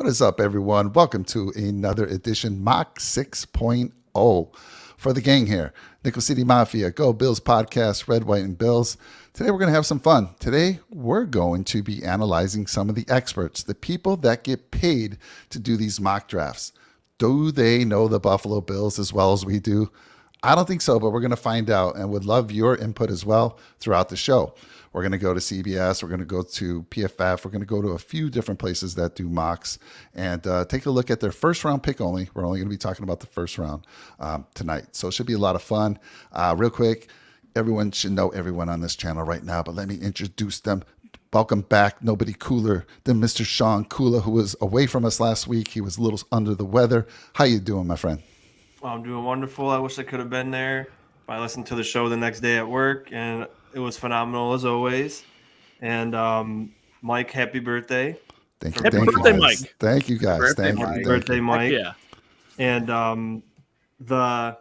What is up, everyone? Welcome to another edition, Mock 6.0 for the gang here. Nickel City Mafia, Go Bills Podcast, Red, White, and Bills. Today we're going to have some fun. Today we're going to be analyzing some of the experts, the people that get paid to do these mock drafts. Do they know the Buffalo Bills as well as we do? I don't think so, but we're going to find out and would love your input as well throughout the show. We're going to go to CBS. We're going to go to PFF. We're going to go to a few different places that do mocks and take a look at their first round pick only. We're only going to be talking about the first round tonight. So it should be a lot of fun. Real quick, everyone should know everyone on this channel right now, but let me introduce them. Welcome back. Nobody cooler than Mr. Sean Kula, who was away from us last week. He was a little under the weather. How you doing, my friend? I'm doing wonderful. I wish I could have been there. I listened to the show the next day at work, and it was phenomenal as always. And Mike, happy birthday! Thank you. Happy Thank birthday, you guys. Mike. Thank you guys. Thank you. Happy Thank birthday, you. Mike! Yeah. And the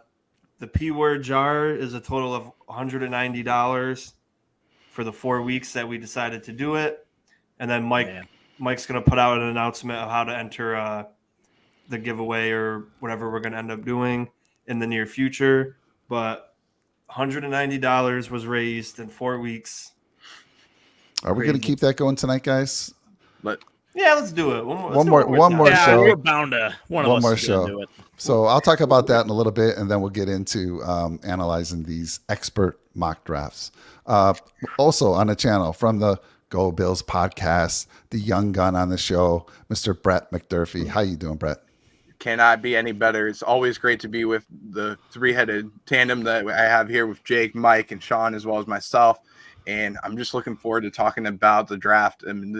P word jar is a total of $190 for the 4 weeks that we decided to do it. And then Mike's gonna put out an announcement of how to enter the giveaway or whatever we're gonna end up doing in the near future. But $190 was raised in 4 weeks. Are we going to keep that going tonight, guys? Yeah, let's do it. One more Yeah, show. we're bound to one One more of us is gonna show. do it. So I'll talk about that in a little bit, and then we'll get into analyzing these expert mock drafts. Also on the channel from the Go Bills podcast, the young gun on the show, Mr. Brett McDurphy. How you doing, Brett? Cannot be any better. It's always great to be with the three-headed tandem that I have here with Jake, Mike, and Sean, as well as myself. And I'm just looking forward to talking about the draft. I mean,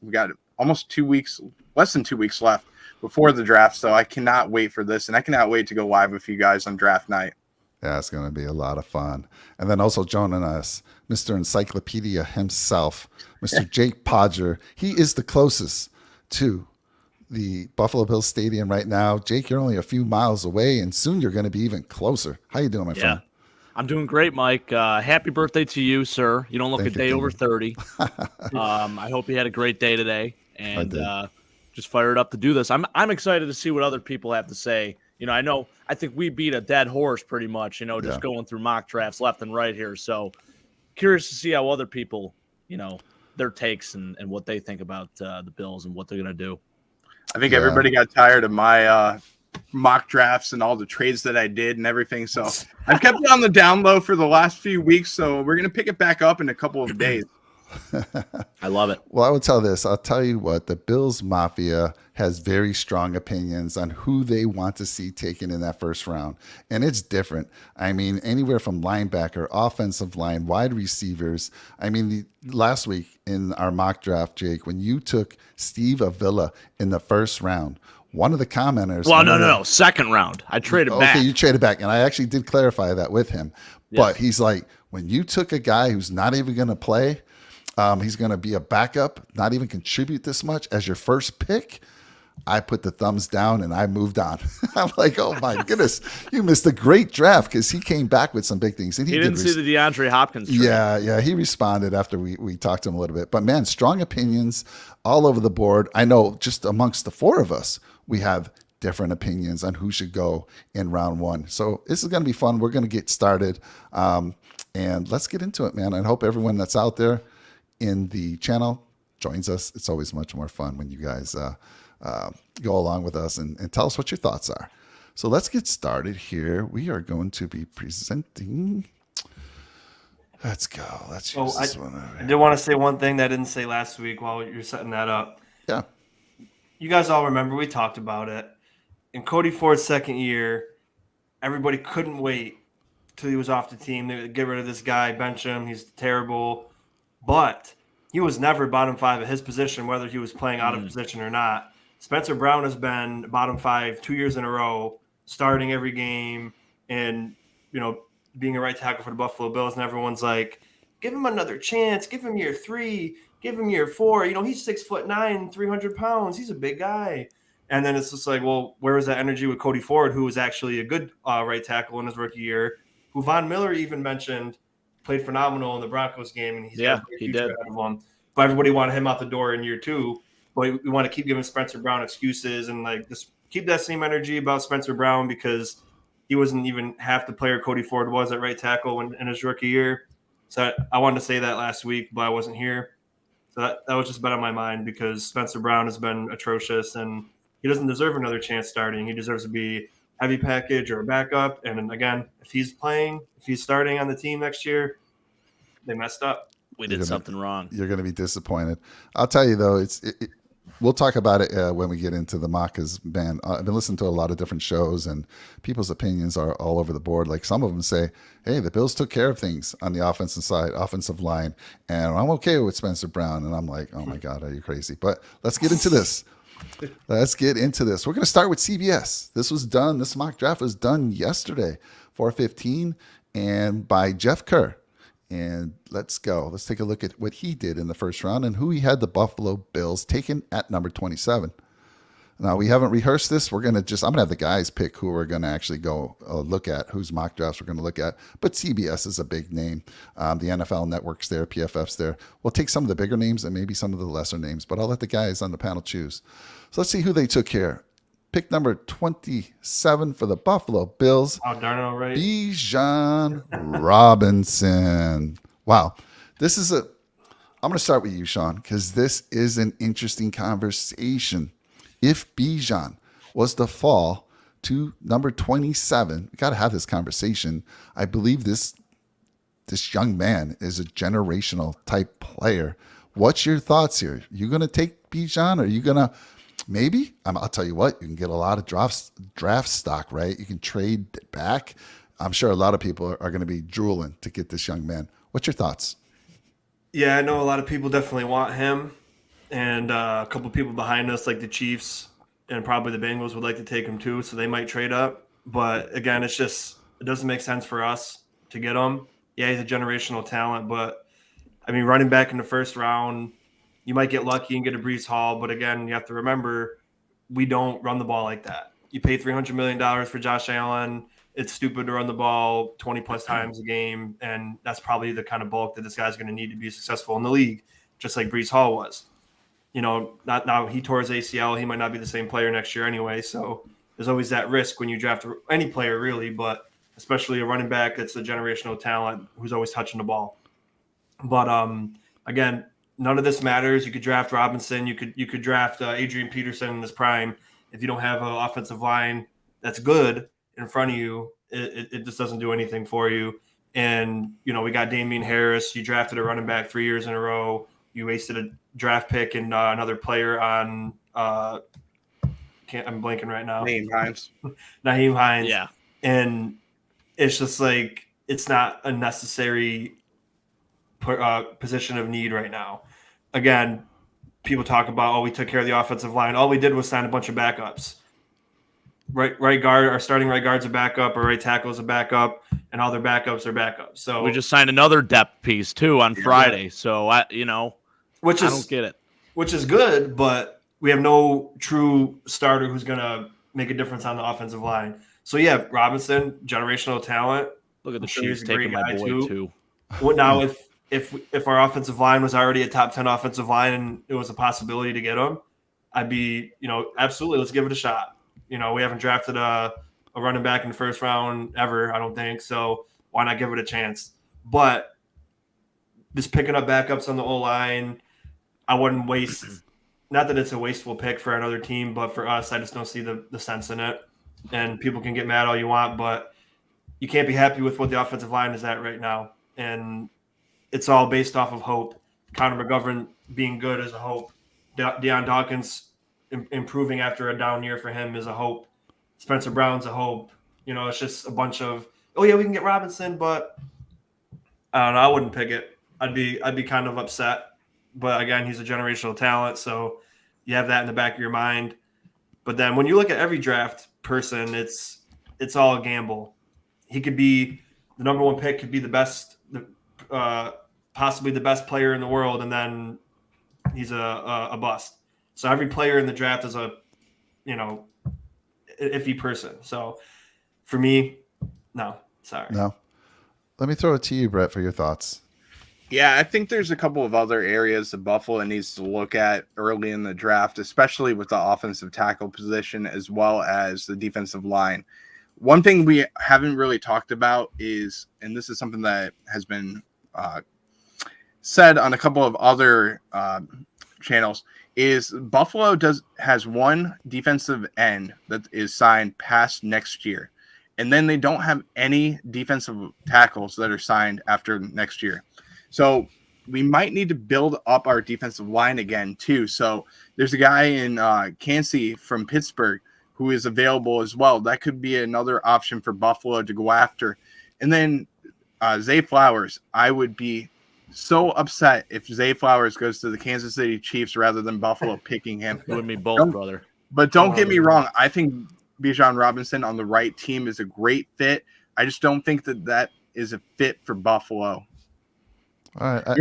we got almost 2 weeks, less than 2 weeks left before the draft. So I cannot wait for this, and I cannot wait to go live with you guys on draft night. Yeah, it's going to be a lot of fun. And then also joining us, Mr. Encyclopedia himself, Mr. Jake Podger. He is the closest to the Buffalo Bills Stadium right now. Jake, you're only a few miles away, and soon you're going to be even closer. How you doing, my friend? I'm doing great, Mike. Happy birthday to you, sir. You don't look Thank a day you. over 30. I hope you had a great day today, and did. just fired up to do this. I'm excited to see what other people have to say. You know, I think we beat a dead horse pretty much, just going through mock drafts left and right here. So curious to see how other people, their takes and what they think about the Bills and what they're going to do. I think everybody got tired of my mock drafts and all the trades that I did and everything. So I've kept it on the down low for the last few weeks. So we're going to pick it back up in a couple of days. I love it. Well, I would tell this. I'll tell you what, the Bills Mafia has very strong opinions on who they want to see taken in that first round. And it's different. I mean, anywhere from linebacker, offensive line, wide receivers. I mean, last week in our mock draft, Jake, when you took Steve Avila in the first round, one of the commenters. Well, no. Second round. I traded back. Okay, you traded back. And I actually did clarify that with him. Yes. But he's like, when you took a guy who's not even going to play, he's going to be a backup, not even contribute this much as your first pick. I put the thumbs down and I moved on. I'm like, oh my goodness, you missed a great draft because he came back with some big things. And he didn't see the DeAndre Hopkins trade. Yeah. He responded after we talked to him a little bit. But man, strong opinions all over the board. I know just amongst the four of us, we have different opinions on who should go in round one. So this is going to be fun. We're going to get started. And let's get into it, man. I hope everyone that's out there in the channel joins us. It's always much more fun when you guys go along with us and tell us what your thoughts are. So let's get started here. We are going to be presenting. Let's go. Let's use this one over I here. did want to say one thing that I didn't say last week while you're setting that up. Yeah. You guys all remember we talked about it. In Cody Ford's second year, everybody couldn't wait till he was off the team. They would get rid of this guy, bench him. He's terrible. But he was never bottom five at his position, whether he was playing out of position or not. Spencer Brown has been bottom five 2 years in a row, starting every game and, being a right tackle for the Buffalo Bills. And everyone's like, give him another chance. Give him year 3. Give him year 4. He's 6'9", 300 pounds. He's a big guy. And then it's just like, well, where was that energy with Cody Ford, who was actually a good right tackle in his rookie year, who Von Miller even mentioned played phenomenal in the Broncos game, and he did. Ahead of him. But everybody wanted him out the door in year 2. but we want to keep giving Spencer Brown excuses and like just keep that same energy about Spencer Brown because he wasn't even half the player Cody Ford was at right tackle in his rookie year. So I wanted to say that last week, but I wasn't here. So that was just been on my mind because Spencer Brown has been atrocious and he doesn't deserve another chance starting. He deserves to be heavy package or a backup. And again, if he's starting on the team next year, they messed up. We did something wrong. You're going to be disappointed. I'll tell you though, we'll talk about it when we get into the mock. Because man, I've been listening to a lot of different shows, and people's opinions are all over the board. Like some of them say, "Hey, the Bills took care of things on the offensive side, offensive line, and I'm okay with Spencer Brown." And I'm like, "Oh my God, are you crazy?" But let's get into this. We're going to start with CBS. This was done. This mock draft was done yesterday, 4:15, and by Jeff Kerr. And let's go. Let's take a look at what he did in the first round and who he had the Buffalo Bills taken at number 27. Now, we haven't rehearsed this. I'm going to have the guys pick who we're going to actually go look at, whose mock drafts we're going to look at. But CBS is a big name. The NFL network's there, PFF's there. We'll take some of the bigger names and maybe some of the lesser names, but I'll let the guys on the panel choose. So let's see who they took here. Pick number 27 for the Buffalo Bills. Oh, darn it, right. Bijan Robinson. Wow. I'm going to start with you, Sean, because this is an interesting conversation. If Bijan was to fall to number 27, we got to have this conversation. I believe this young man is a generational type player. What's your thoughts here? You going to take Bijan, or are you going to maybe? I'll tell you what, you can get a lot of draft stock, right? You can trade back. I'm sure a lot of people are going to be drooling to get this young man. What's your thoughts? Yeah, I know a lot of people definitely want him. And a couple people behind us, like the Chiefs and probably the Bengals, would like to take him too. So they might trade up. But again, it doesn't make sense for us to get him. Yeah, he's a generational talent. But, I mean, running back in the first round, you might get lucky and get a Breece Hall, but again, you have to remember we don't run the ball like that. You pay $300 million for Josh Allen. It's stupid to run the ball 20-plus times a game, and that's probably the kind of bulk that this guy's going to need to be successful in the league, just like Breece Hall was. Not now he tore his ACL. He might not be the same player next year anyway, so there's always that risk when you draft any player really, but especially a running back that's a generational talent who's always touching the ball. But again, none of this matters. You could draft Robinson. You could draft Adrian Peterson in his prime. If you don't have an offensive line that's good in front of you, it just doesn't do anything for you. And, we got Damian Harris. You drafted a running back 3 years in a row. You wasted a draft pick and another player on I'm blanking right now. Nyheim Hines. Yeah. And it's just like it's not a necessary position of need right now. Again, people talk about, we took care of the offensive line. All we did was sign a bunch of backups. Right guard, our starting right guard's a backup, our right tackle is a backup, and all their backups are backups. So we just signed another depth piece too on Friday. So I don't get it. Which is good, but we have no true starter who's gonna make a difference on the offensive line. So yeah, Robinson, generational talent. Look at the Chiefs taking my boy too. Well, now if our offensive line was already a top 10 offensive line and it was a possibility to get him, I'd be, absolutely, let's give it a shot. We haven't drafted a running back in the first round ever, I don't think. So why not give it a chance? But just picking up backups on the O-line, I wouldn't waste – not that it's a wasteful pick for another team, but for us, I just don't see the sense in it. And people can get mad all you want, but you can't be happy with what the offensive line is at right now. And it's all based off of hope. Connor McGovern being good is a hope. Deion Dawkins improving after a down year for him is a hope. Spencer Brown's a hope. It's just a bunch of, we can get Robinson, but I don't know. I wouldn't pick it. I'd be kind of upset. But again, he's a generational talent, so you have that in the back of your mind. But then when you look at every draft person, it's all a gamble. He could be the number one pick, could be the best, possibly the best player in the world, and then he's a bust. So every player in the draft is a iffy person. So for me, no, sorry. No. Let me throw it to you, Brett, for your thoughts. Yeah, I think there's a couple of other areas that Buffalo needs to look at early in the draft, especially with the offensive tackle position as well as the defensive line. One thing we haven't really talked about is, and this is something that has been said on a couple of other channels, is Buffalo has one defensive end that is signed past next year, and then they don't have any defensive tackles that are signed after next year. So we might need to build up our defensive line again too. So there's a guy in Kancey from Pittsburgh who is available as well. That could be another option for Buffalo to go after. And then Zay Flowers, I would be so upset if Zay Flowers goes to the Kansas City Chiefs rather than Buffalo picking him. You and me both, brother. But don't get me wrong. I think Bijan Robinson on the right team is a great fit. I just don't think that is a fit for Buffalo. All right.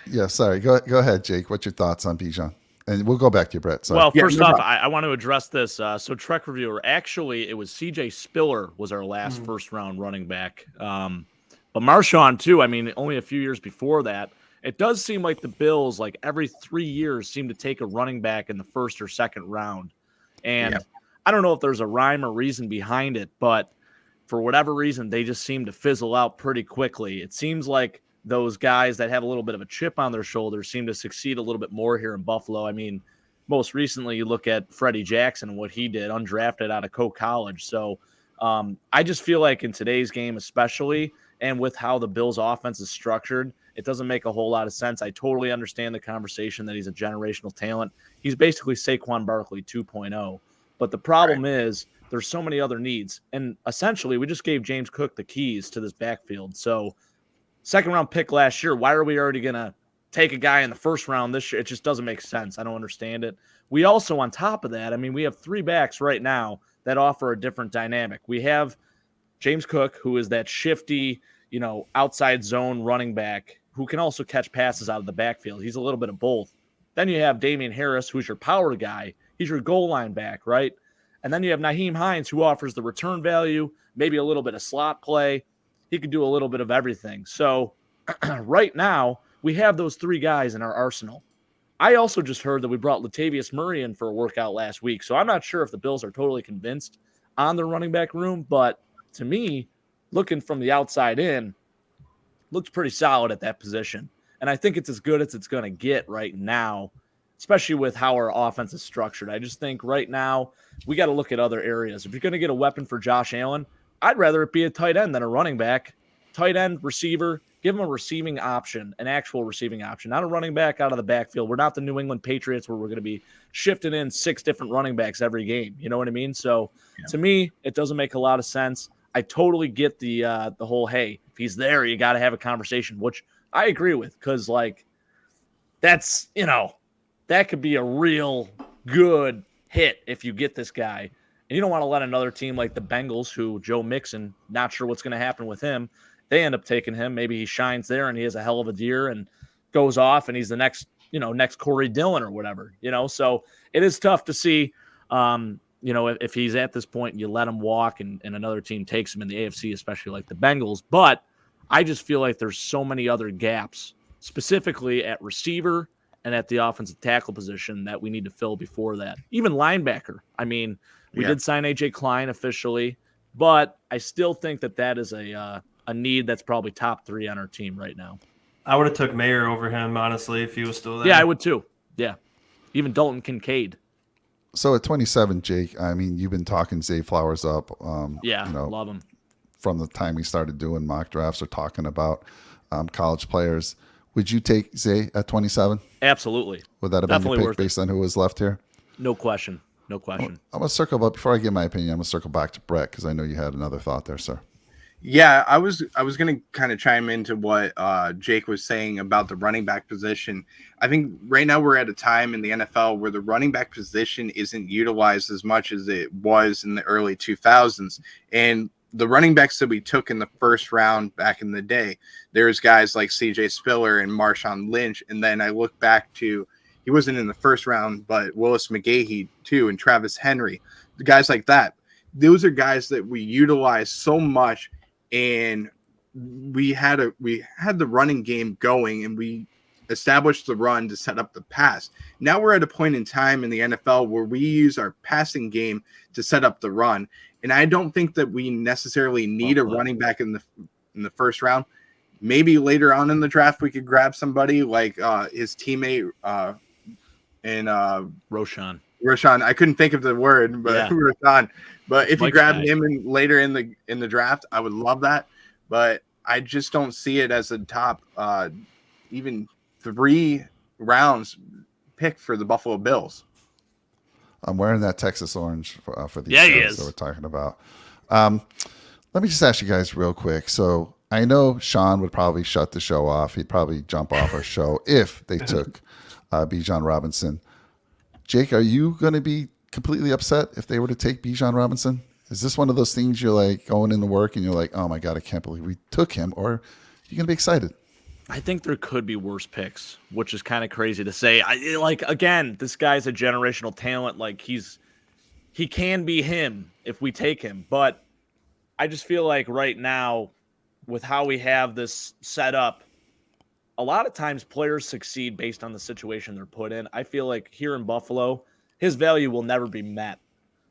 Yeah, sorry. Go ahead, Jake. What's your thoughts on Bijan? And we'll go back to you, Brett. Sorry. Well, first off, I want to address this. So Trek Reviewer, actually, it was CJ Spiller was our last first-round running back. But Marshawn, too, I mean, only a few years before that. It does seem like the Bills, like every 3 years, seem to take a running back in the first or second round. And I don't know if there's a rhyme or reason behind it, but for whatever reason, they just seem to fizzle out pretty quickly. It seems like those guys that have a little bit of a chip on their shoulder seem to succeed a little bit more here in Buffalo. I mean, most recently, you look at Freddie Jackson and what he did, undrafted out of Coe College. So I just feel like in today's game, especially, and with how the Bills' offense is structured, it doesn't make a whole lot of sense. I totally understand the conversation that he's a generational talent. He's basically Saquon Barkley 2.0. But the problem is there's so many other needs. And essentially, we just gave James Cook the keys to this backfield. So second-round pick last year, why are we already going to take a guy in the first round this year? It just doesn't make sense. I don't understand it. We also, on top of that, I mean, we have three backs right now that offer a different dynamic. We have James Cook, who is that shifty, outside zone running back who can also catch passes out of the backfield. He's a little bit of both. Then you have Damian Harris, who's your power guy. He's your goal line back, right? And then you have Nyheim Hines, who offers the return value, maybe a little bit of slot play. He could do a little bit of everything. So right now, we have those three guys in our arsenal. I also just heard that we brought Latavius Murray in for a workout last week. So I'm not sure if the Bills are totally convinced on their running back room. But to me, looking from the outside in, looks pretty solid at that position. And I think it's as good as it's going to get right now, especially with how our offense is structured. I just think right now we got to look at other areas. If you're going to get a weapon for Josh Allen, I'd rather it be a tight end than a running back. Tight end, receiver, give him a receiving option, an actual receiving option, not a running back out of the backfield. We're not the New England Patriots where we're going to be shifting in 6 different running backs every game. You know what I mean? So to me, it doesn't make a lot of sense. I totally get the whole, hey, if he's there, you got to have a conversation, which I agree with, because that's, that could be a real good hit if you get this guy. And you don't want to let another team like the Bengals, who Joe Mixon, not sure what's going to happen with him, they end up taking him. Maybe he shines there and he has a hell of a year and goes off and he's the next Corey Dillon or whatever, So it is tough to see, if he's at this point and you let him walk and another team takes him in the AFC, especially like the Bengals. But I just feel like there's so many other gaps, specifically at receiver and at the offensive tackle position, that we need to fill before that. Even linebacker. I mean, we did sign AJ Klein officially, but I still think that is a need that's probably top 3 on our team right now. I would have took Mayer over him, honestly, if he was still there. Yeah, I would too. Yeah. Even Dalton Kincaid. So at 27, Jake, I mean, you've been talking Zay Flowers up. Love him. From the time we started doing mock drafts or talking about college players. Would you take Zay at 27? Absolutely. Would that have Definitely been your pick based on who was left here? No question. I'm going to circle back. Before I give my opinion, I'm going to circle back to Brett because I know you had another thought there, sir. Yeah, I was going to kind of chime into what Jake was saying about the running back position. I think right now we're at a time in the NFL where the running back position isn't utilized as much as it was in the early 2000s. And the running backs that we took in the first round back in the day, there's guys like CJ Spiller and Marshawn Lynch. And then I look back to, he wasn't in the first round, but Willis McGahee too, and Travis Henry, the guys like that. Those are guys that we utilize so much. And we had the running game going, and we established the run to set up the pass. Now we're at a point in time in the NFL where we use our passing game to set up the run, and I don't think that we necessarily need a running back in the first round. Maybe later on in the draft we could grab somebody like his teammate and Roshan. I couldn't think of the word, but Roshan. But if you grab him later in the draft, I would love that. But I just don't see it as a top even 3 rounds pick for the Buffalo Bills. I'm wearing that Texas orange for these shows that we're talking about. Let me just ask you guys real quick. So I know Sean would probably shut the show off. He'd probably jump off our show if they took Bijan Robinson. Jake, are you going to be completely upset if they were to take Bijan Robinson? Is this one of those things you're like going into work and you're like, oh my God, I can't believe we took him? Or are you going to be excited? I think there could be worse picks, which is kind of crazy to say. Again, this guy's a generational talent. Like he can be him if we take him. But I just feel like right now, with how we have this set up, a lot of times players succeed based on the situation they're put in. I feel like here in Buffalo, his value will never be met.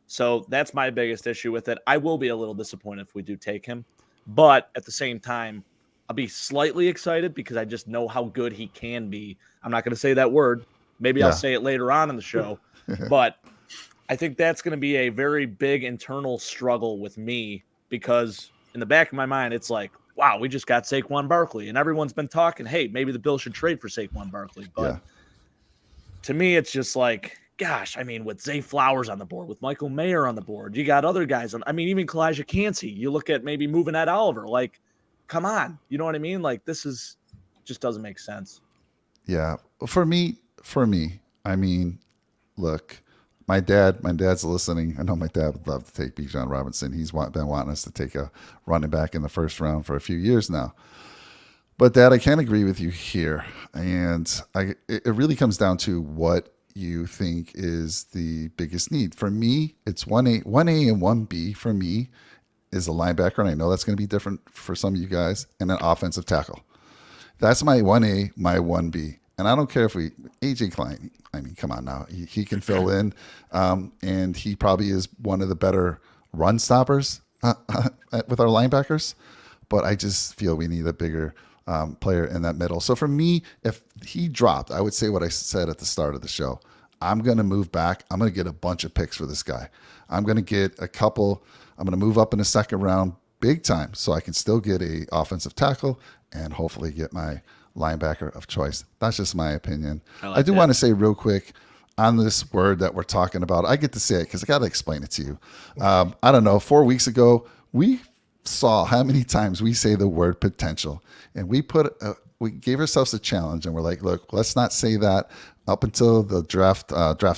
So that's my biggest issue with it. I will be a little disappointed if we do take him. But at the same time, I'll be slightly excited because I just know how good he can be. I'm not going to say that word. Maybe I'll say it later on in the show. But I think that's going to be a very big internal struggle with me because in the back of my mind, it's like, wow, we just got Saquon Barkley. And everyone's been talking, hey, maybe the Bills should trade for Saquon Barkley. But to me, it's just like, gosh, I mean, with Zay Flowers on the board, with Michael Mayer on the board, you got other guys. Even Kalijah Kancey. You look at maybe moving Ed Oliver. Like, come on. You know what I mean? Like, this is just doesn't make sense. Yeah. For me, I mean, look, my dad's listening. I know my dad would love to take Bijan Robinson. He's been wanting us to take a running back in the first round for a few years now. But Dad, I can't agree with you here. And it really comes down to what you think is the biggest need. For me, it's 1A and 1B for me is a linebacker, and I know that's going to be different for some of you guys, and an offensive tackle. That's my 1A, my 1B. And I don't care if AJ Klein, I mean, come on now. He can fill in, and he probably is one of the better run stoppers with our linebackers. But I just feel we need a bigger player in that middle. So for me, if he dropped, I would say what I said at the start of the show. I'm going to move back. I'm going to get a bunch of picks for this guy. I'm going to get a couple. I'm going to move up in the second round big time so I can still get a offensive tackle and hopefully get my linebacker of choice. That's just my opinion. I do want to say real quick on this word that we're talking about. I get to say it because I got to explain it to you. I don't know. 4 weeks ago, we saw how many times we say the word potential, and we gave ourselves a challenge, and we're like, look, let's not say that up until the draft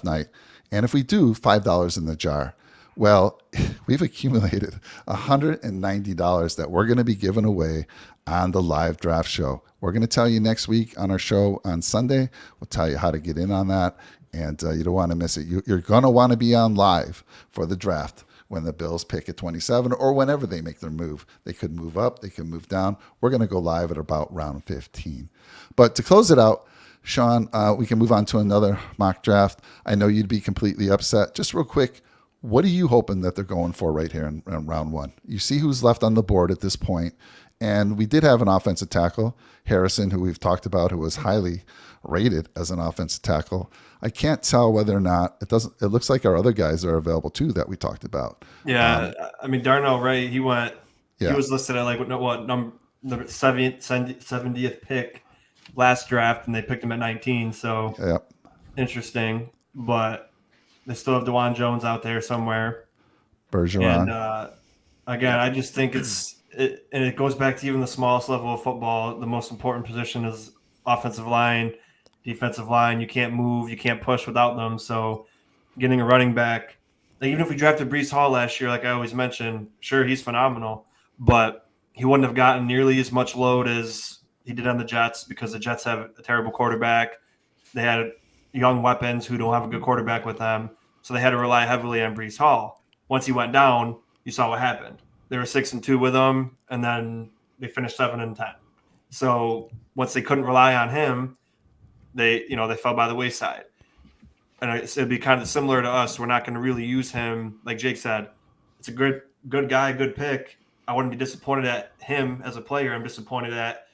night. And if we do, $5 in the jar. Well, we've accumulated $190 that we're going to be giving away on the live draft show. We're going to tell you next week on our show on Sunday. We'll tell you how to get in on that, and you don't want to miss it. You're going to want to be on live for the draft when the Bills pick at 27 or whenever they make their move. They could move up, they could move down. We're going to go live at about round 15. But to close it out, Sean, we can move on to another mock draft. I know you'd be completely upset. Just real quick, what are you hoping that they're going for right here in round 1? You see who's left on the board at this point. And we did have an offensive tackle, Harrison, who we've talked about, who was highly rated as an offensive tackle. I can't tell whether or not it looks like our other guys are available too that we talked about. Yeah. Darnell Wright, he was listed at number 70th pick last draft, and they picked him at 19. So interesting, but they still have DeJuan Jones out there somewhere. Bergeron. And again, I just think it goes back to even the smallest level of football. The most important position is offensive line, defensive line. You can't move, you can't push without them. So getting a running back, even if we drafted Breece Hall last year, like I always mention, sure, he's phenomenal, but he wouldn't have gotten nearly as much load as he did on the Jets because the Jets have a terrible quarterback. They had young weapons who don't have a good quarterback with them. So they had to rely heavily on Breece Hall. Once he went down, you saw what happened. They were 6-2 with him, and then they finished 7-10. So once they couldn't rely on him, they fell by the wayside. And it'd be kind of similar to us. We're not going to really use him, like Jake said. It's a good guy, good pick. I wouldn't be disappointed at him as a player. I'm disappointed at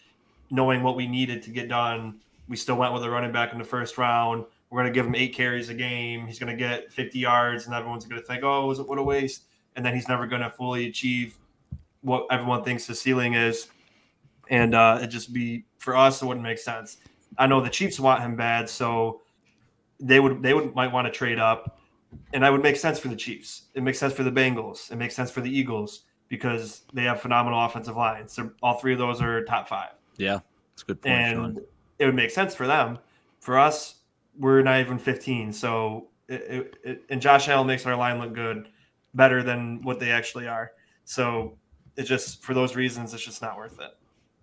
knowing what we needed to get done. We still went with a running back in the first round. We're going to give him 8 carries a game. He's going to get 50 yards, and everyone's going to think, oh, what a waste. And then he's never going to fully achieve what everyone thinks his ceiling is. And it just be, for us, it wouldn't make sense. I know the Chiefs want him bad, so they might want to trade up, and that would make sense for the Chiefs. It makes sense for the Bengals. It makes sense for the Eagles because they have phenomenal offensive lines. So all 3 of those are top 5. Yeah, that's a good point, And Sean. it would make sense for them. For us, we're not even 15. So and Josh Allen makes our line look good, better than what they actually are. So it's just, for those reasons, it's just not worth it.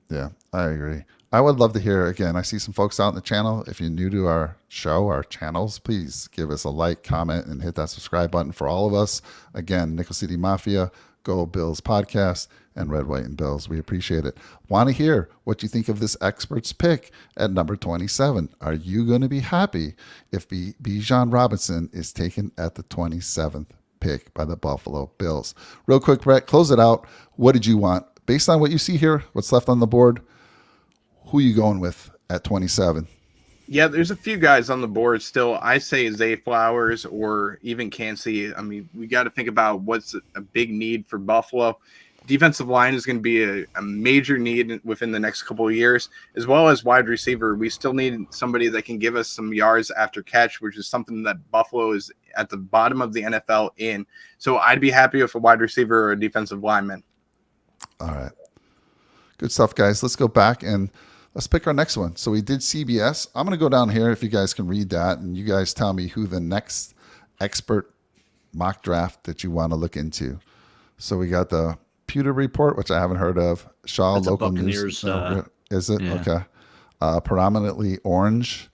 Yeah, I agree. I would love to hear, again, I see some folks out in the channel. If you're new to our show, our channels, please give us a like, comment, and hit that subscribe button for all of us. Again, Nickel City Mafia, Go Bills Podcast, and Red, White, and Bills. We appreciate it. Want to hear what you think of this expert's pick at number 27. Are you going to be happy if Bijan Robinson is taken at the 27th pick by the Buffalo Bills? Real quick, Brett, close it out. What did you want? Based on what you see here, what's left on the board, who are you going with at 27? Yeah, there's a few guys on the board still. I say Zay Flowers or even Kancey. I mean, we got to think about what's a big need for Buffalo. Defensive line is going to be a major need within the next couple of years, as well as wide receiver. We still need somebody that can give us some yards after catch, which is something that Buffalo is at the bottom of the NFL in. So I'd be happy with a wide receiver or a defensive lineman. All right. Good stuff, guys. Let's go back and let's pick our next one. So we did CBS. I'm going to go down here if you guys can read that, and you guys tell me who the next expert mock draft that you want to look into. So we got the Pewter Report, which I haven't heard of. Shaw That's a Local Buccaneers, News. Is it? yeah. Okay. Predominantly Orange.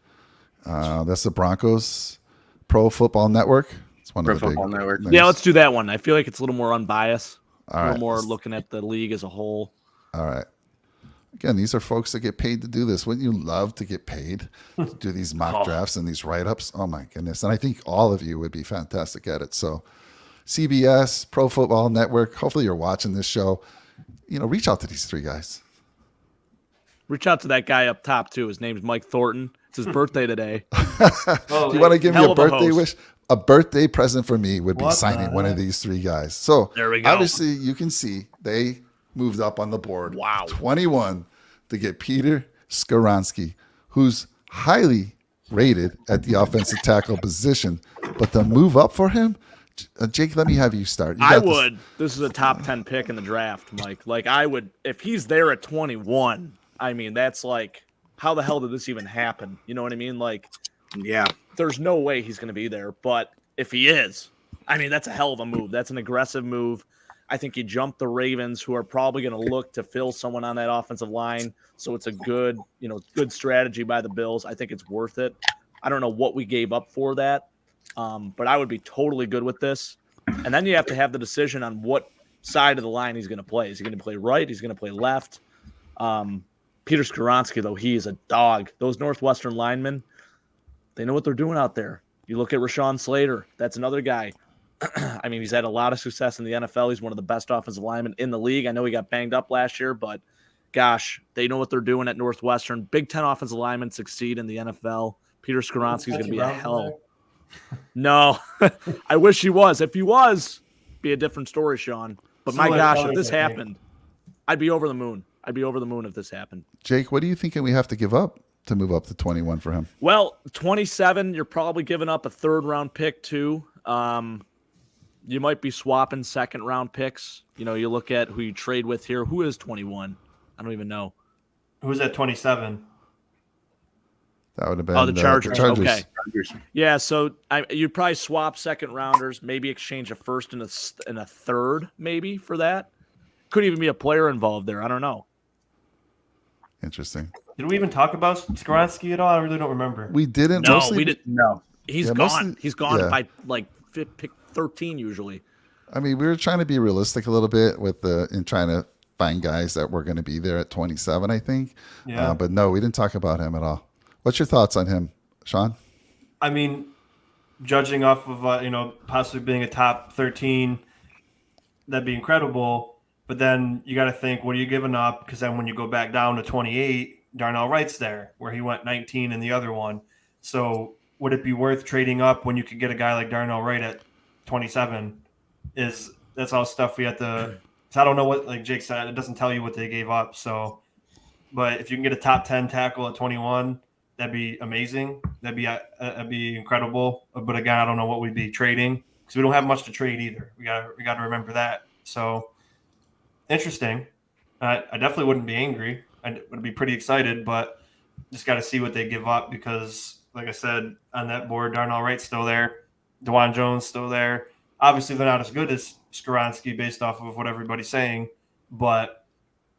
That's the Broncos. Pro Football Network. It's one Pro of the Football big Network. names. Yeah, let's do that one. I feel like it's a little more unbiased. All a little right. more looking at the league as a whole. All right. Again, these are folks that get paid to do this. Wouldn't you love to get paid to do these mock drafts and these write-ups? Oh, my goodness. And I think all of you would be fantastic at it. So CBS, Pro Football Network, hopefully you're watching this show. Reach out to these 3 guys. Reach out to that guy up top, too. His name's Mike Thornton. It's his birthday today. Oh, Do you want to give me hell a of a birthday host. wish? A birthday present for me would be What signing the one of heck? these 3 guys. So There we go. obviously you can see they moved up on the board. Wow. 21 to get Peter Skoronski, who's highly rated at the offensive tackle position. But to move up for him, Jake, let me have you start. You I got this. would. This is a top 10 pick in the draft, Mike. Like, I would, if he's there at 21, I mean, that's like, how the hell did this even happen? You know what I mean? Like, Yeah. there's no way he's going to be there. But if he is, I mean, that's a hell of a move. That's an aggressive move. I think you jump the Ravens, who are probably going to look to fill someone on that offensive line. So it's a good strategy by the Bills. I think it's worth it. I don't know what we gave up for that, but I would be totally good with this. And then you have to have the decision on what side of the line he's going to play. Is he going to play right? He's going to play left. Peter Skoronski, though, he is a dog. Those Northwestern linemen, they know what they're doing out there. You look at Rashawn Slater. That's another guy. I mean, he's had a lot of success in the NFL. He's one of the best offensive linemen in the league. I know he got banged up last year, but gosh, they know what they're doing at Northwestern. Big Ten offensive linemen succeed in the NFL. Peter Skoronski is going to be a hell. No, I wish he was. If he was, be a different story, Sean. But my Similar gosh, colors, if this I think. happened, I'd be over the moon. I'd be over the moon if this happened. Jake, what are you thinking we have to give up to move up to 21 for him? Well, 27, you're probably giving up a 3rd-round pick, too. You might be swapping 2nd-round picks. You look at who you trade with here. Who is 21? I don't even know. Who's at 27? That would have been The Chargers. Chargers. Okay. Yeah, so you'd probably swap 2nd-rounders, maybe exchange a 1st and a 3rd, maybe, for that. Could even be a player involved there. I don't know. Interesting. Did we even talk about Skoronski at all? I really don't remember. We didn't. No, mostly, we didn't. No. He's Yeah, gone. mostly- He's gone yeah. by like pick 13 usually. I mean, we were trying to be realistic a little bit in trying to find guys that were going to be there at 27, I think. Yeah. But no, we didn't talk about him at all. What's your thoughts on him, Sean? I mean, judging off of possibly being a top 13, that'd be incredible. But then you got to think, what are you giving up? Because then when you go back down to 28, Darnell Wright's there, where he went 19 in the other one. So would it be worth trading up when you could get a guy like Darnell Wright at 27? That's all stuff we have to. So I don't know what, like Jake said, it doesn't tell you what they gave up. So, but if you can get a top 10 tackle at 21, that'd be amazing. That'd be incredible. But again, I don't know what we'd be trading because we don't have much to trade either. We got to remember that. So interesting. I definitely wouldn't be angry. I would be pretty excited, but just got to see what they give up because, like I said, on that board, Darnell Wright's still there, DeJuan Jones still there. Obviously, they're not as good as Skoronski based off of what everybody's saying, but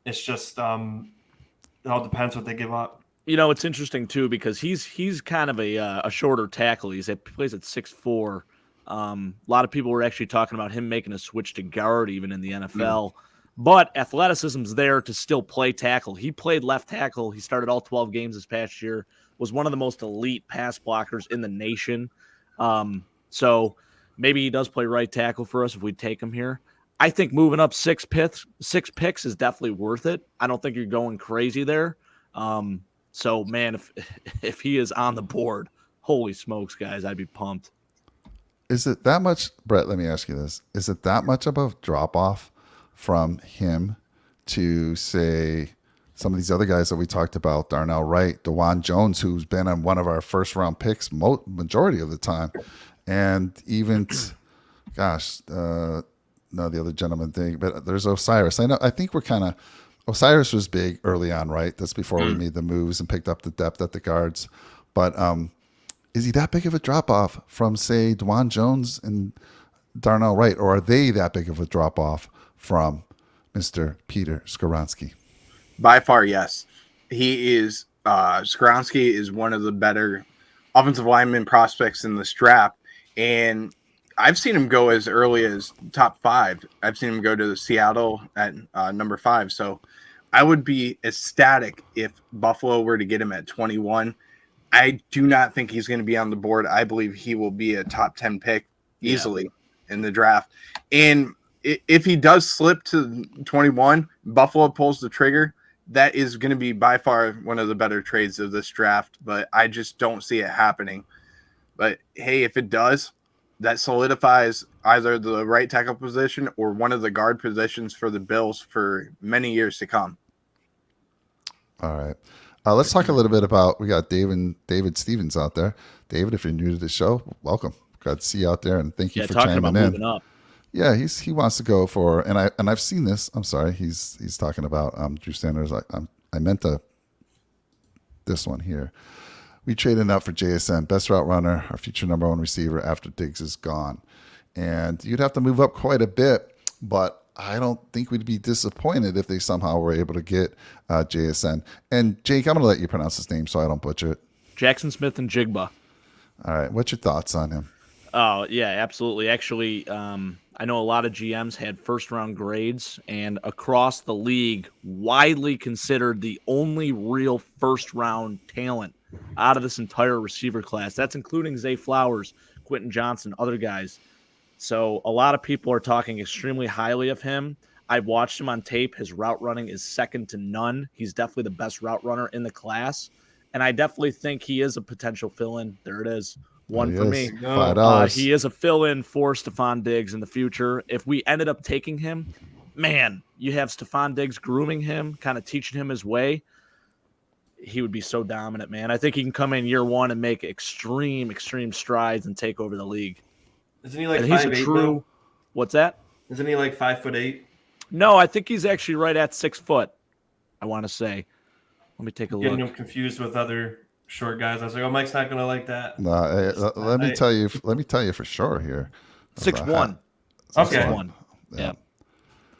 it's just it all depends what they give up. You know, it's interesting too because he's kind of a shorter tackle. He plays at 6'4". A lot of people were actually talking about him making a switch to guard even in the NFL. But athleticism's there to still play tackle. He played left tackle. He started all 12 games this past year, was one of the most elite pass blockers in the nation. So maybe he does play right tackle for us if we take him here. I think moving up six picks is definitely worth it. I don't think you're going crazy there. So, man, if he is on the board, holy smokes, guys, I'd be pumped. Is it that much, Brett? Let me ask you this. Is it that much of a drop-off from him to, say, some of these other guys that we talked about, Darnell Wright, DeJuan Jones, who's been on one of our first-round picks majority of the time, and even, the other gentleman thing, but there's Osiris. I think we're kind of – Osiris was big early on, right? That's before we made the moves and picked up the depth at the guards. But is he that big of a drop-off from, say, DeJuan Jones and Darnell Wright, or are they that big of a drop-off from Mr. Peter Skoronski? By far, yes. He is Skoronski is one of the better offensive lineman prospects in this draft. And I've seen him go as early as top 5. I've seen him go to Seattle at number 5. So I would be ecstatic if Buffalo were to get him at 21. I do not think he's going to be on the board. I believe he will be a top 10 pick easily in the draft. And if he does slip to 21, Buffalo pulls the trigger, that is going to be by far one of the better trades of this draft, but I just don't see it happening. But hey, if it does, that solidifies either the right tackle position or one of the guard positions for the Bills for many years to come. All right. Let's talk a little bit about, we got David Stevens out there. David, if you're new to the show, welcome. Glad to see you out there, and thank you for talking chiming about in. moving up. Yeah, he wants to go for, and I've seen this. I'm sorry, he's talking about Drew Sanders. I meant this one here. We traded up for JSN, best route runner, our future number 1 receiver after Diggs is gone, and you'd have to move up quite a bit, but I don't think we'd be disappointed if they somehow were able to get JSN. And Jake, I'm going to let you pronounce his name so I don't butcher it. Jackson Smith and Jigba. All right, what's your thoughts on him? Oh, yeah, absolutely. Actually, I know a lot of GMs had first-round grades, and across the league, widely considered the only real first-round talent out of this entire receiver class. That's including Zay Flowers, Quentin Johnson, other guys. So a lot of people are talking extremely highly of him. I've watched him on tape. His route running is second to none. He's definitely the best route runner in the class, and I definitely think he is a potential fill-in. There it is. One for me. $5. He is a fill-in for Stephon Diggs in the future. If we ended up taking him, man, you have Stephon Diggs grooming him, kind of teaching him his way. He would be so dominant, man. I think he can come in year 1 and make extreme strides and take over the league. Isn't he like And he's 5'8"? a true. What's that? Isn't he like 5'8"? No, I think he's actually right at 6 foot. I want to say. Let me take a Getting look. him confused with other short guys. I was like, oh, Mike's not gonna like that. No, let me tell you for sure here. 6'1". Okay. 6'1". Yeah.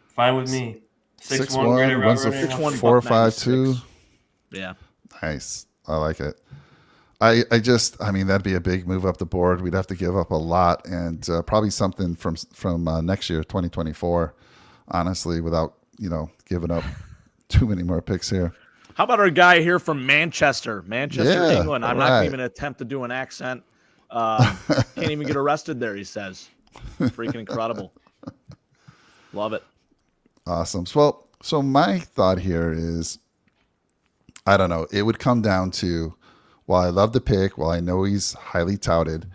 Fine with me. 6'1", greater route runs a runner. 6'1", 4.52. Yeah. Nice. I like it. I mean, that'd be a big move up the board. We'd have to give up a lot, and probably something from next year, 2024, honestly, without giving up too many more picks here. How about our guy here from Manchester, Yeah, England? I'm not right. even going to attempt to do an accent. Can't even get arrested there, he says. Freaking incredible. Love it. Awesome. Well, so my thought here is, I don't know. It would come down to, while I love the pick, while I know he's highly touted,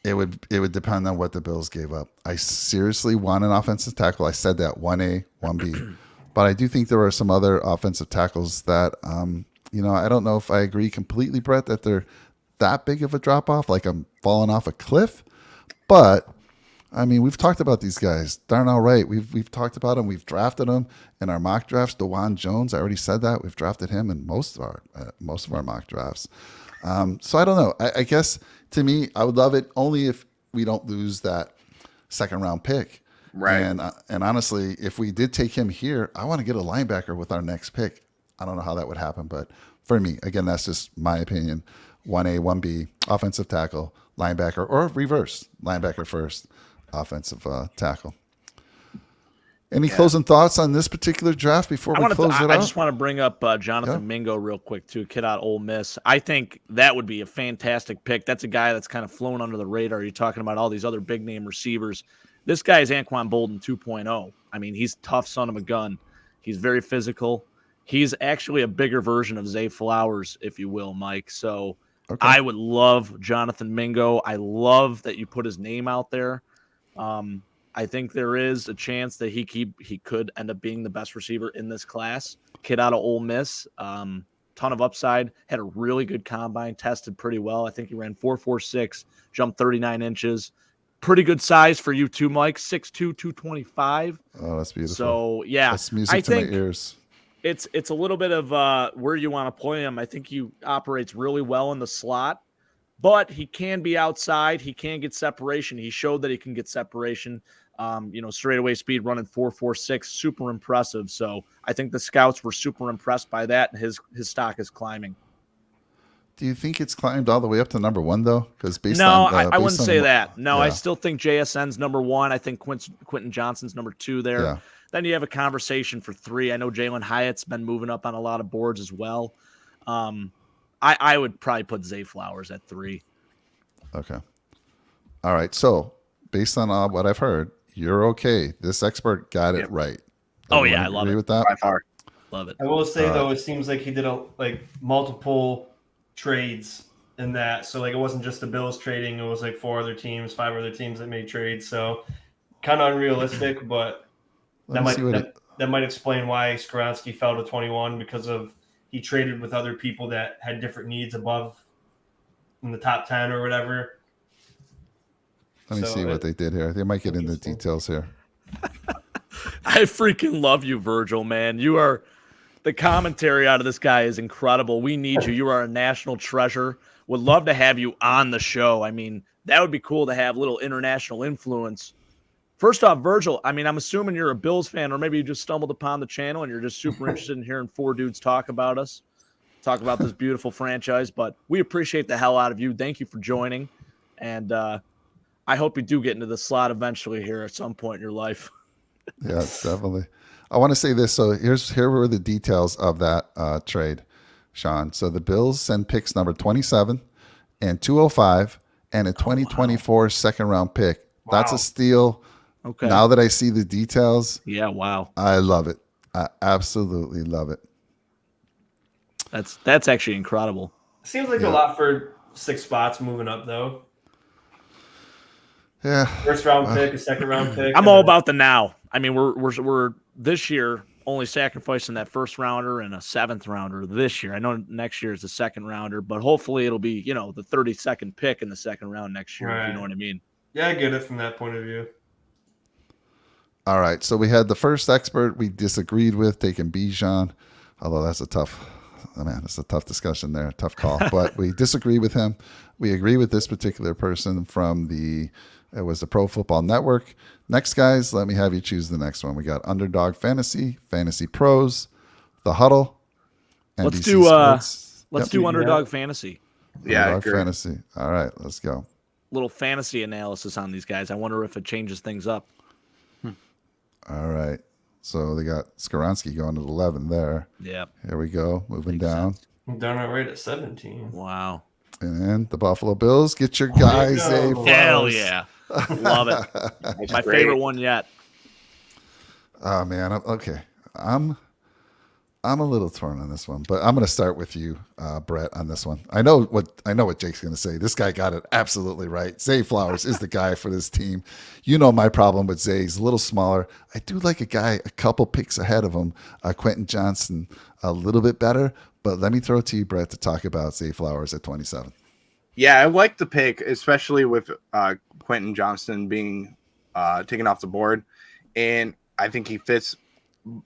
it would depend on what the Bills gave up. I seriously want an offensive tackle. I said that 1A, 1B. But I do think there are some other offensive tackles that, I don't know if I agree completely, Brett, that they're that big of a drop off, like I'm falling off a cliff. But I mean, we've talked about these guys. Darnell Wright, we've talked about them. We've drafted them in our mock drafts. DeJuan Jones, I already said that. We've drafted him in most of our mock drafts. So I don't know. I guess to me, I would love it only if we don't lose that second round pick. Right. And honestly, if we did take him here, I want to get a linebacker with our next pick. I don't know how that would happen, but for me, again, that's just my opinion. 1A, 1B, offensive tackle, linebacker, or reverse, linebacker first, offensive tackle. Any closing thoughts on this particular draft before we close it out? I just want to bring up Jonathan Mingo real quick, too, kid out of Ole Miss. I think that would be a fantastic pick. That's a guy that's kind of flown under the radar. You're talking about all these other big-name receivers. This guy is Anquan Bolden 2.0. I mean, he's a tough son of a gun. He's very physical. He's actually a bigger version of Zay Flowers, if you will, Mike. So I would love Jonathan Mingo. I love that you put his name out there. I think there is a chance that he could end up being the best receiver in this class. Kid out of Ole Miss, ton of upside, had a really good combine, tested pretty well. I think he ran 4.46, jumped 39 inches. Pretty good size for you too, Mike. 6'2", 225. Oh, that's beautiful. So, yeah. That's music to my ears. It's a little bit of where you want to play him. I think he operates really well in the slot, but he can be outside. He can get separation. He showed that he can get separation. Straightaway speed running 4.46, super impressive. So I think the scouts were super impressed by that, and his stock is climbing. Do you think it's climbed all the way up to number 1 though? Because I wouldn't say that. No, yeah. I still think JSN's number 1. I think Quentin Johnson's number 2 there. Yeah. Then you have a conversation for 3. I know Jalen Hyatt's been moving up on a lot of boards as well. I would probably put Zay Flowers at 3. Okay. All right. So based on what I've heard, you're okay. This expert got it right. Everyone I love it. Agree with that? By far. Love it. I will say though, it seems like he did multiple trades in that. So it wasn't just the Bills trading. It was 4 other teams, 5 other teams that made trades. So kind of unrealistic, but that might explain why Skoronski fell to 21 because of he traded with other people that had different needs above in the top 10 or whatever. Let me see what they did here. They might get into details here. I freaking love you, Virgil, man. You are the commentary out of this guy is incredible. We need you. You are a national treasure. Would love to have you on the show. I mean, that would be cool to have a little international influence. First off, Virgil, I mean, I'm assuming you're a Bills fan, or maybe you just stumbled upon the channel and you're just super interested in hearing 4 dudes talk about this beautiful franchise. But we appreciate the hell out of you. Thank you for joining. And I hope you do get into the slot eventually here at some point in your life. Yeah, definitely. I want to say this. So here were the details of that trade, Sean. So the Bills send picks number 27 and 205 and a 2024 second round pick. Wow. That's a steal. Okay. Now that I see the details. Yeah, wow. I love it. I absolutely love it. That's actually incredible. Seems like a lot for 6 spots moving up though. Yeah. First round pick, a second round pick. I'm all about the now. I mean, we're this year only sacrificing that first rounder and a 7th rounder this year. I know next year is the 2nd rounder, but hopefully it'll be, the 32nd pick in the 2nd round next year, if you know what I mean. Yeah, I get it from that point of view. All right. So we had the first expert we disagreed with, taking Bijan, although that's a tough discussion there, tough call. But we disagree with him. We agree with this particular person from the Pro Football Network. Next, guys, let me have you choose the next one. We got Underdog Fantasy, Fantasy Pros, The Huddle. Let's do Underdog Fantasy. Yeah, Underdog Fantasy. All right, let's go. Little fantasy analysis on these guys. I wonder if it changes things up. All right, So they got Skoronski going at 11 there. Yep. Here we go. Moving Makes down. sense. Darn it, right at 17. Wow. And the Buffalo Bills, get your guys There you a go. Hell Flowers. yeah. Love it. That's My great. favorite one yet. Oh man, okay. I'm a little torn on this one, but I'm going to start with you, Brett, on this one. I know what Jake's going to say. This guy got it absolutely right. Zay Flowers is the guy for this team. You know my problem with Zay. He's a little smaller. I do like a guy a couple picks ahead of him, Quentin Johnson, a little bit better. But let me throw it to you, Brett, to talk about Zay Flowers at 27. Yeah, I like the pick, especially with Quentin Johnston being taken off the board. And I think he fits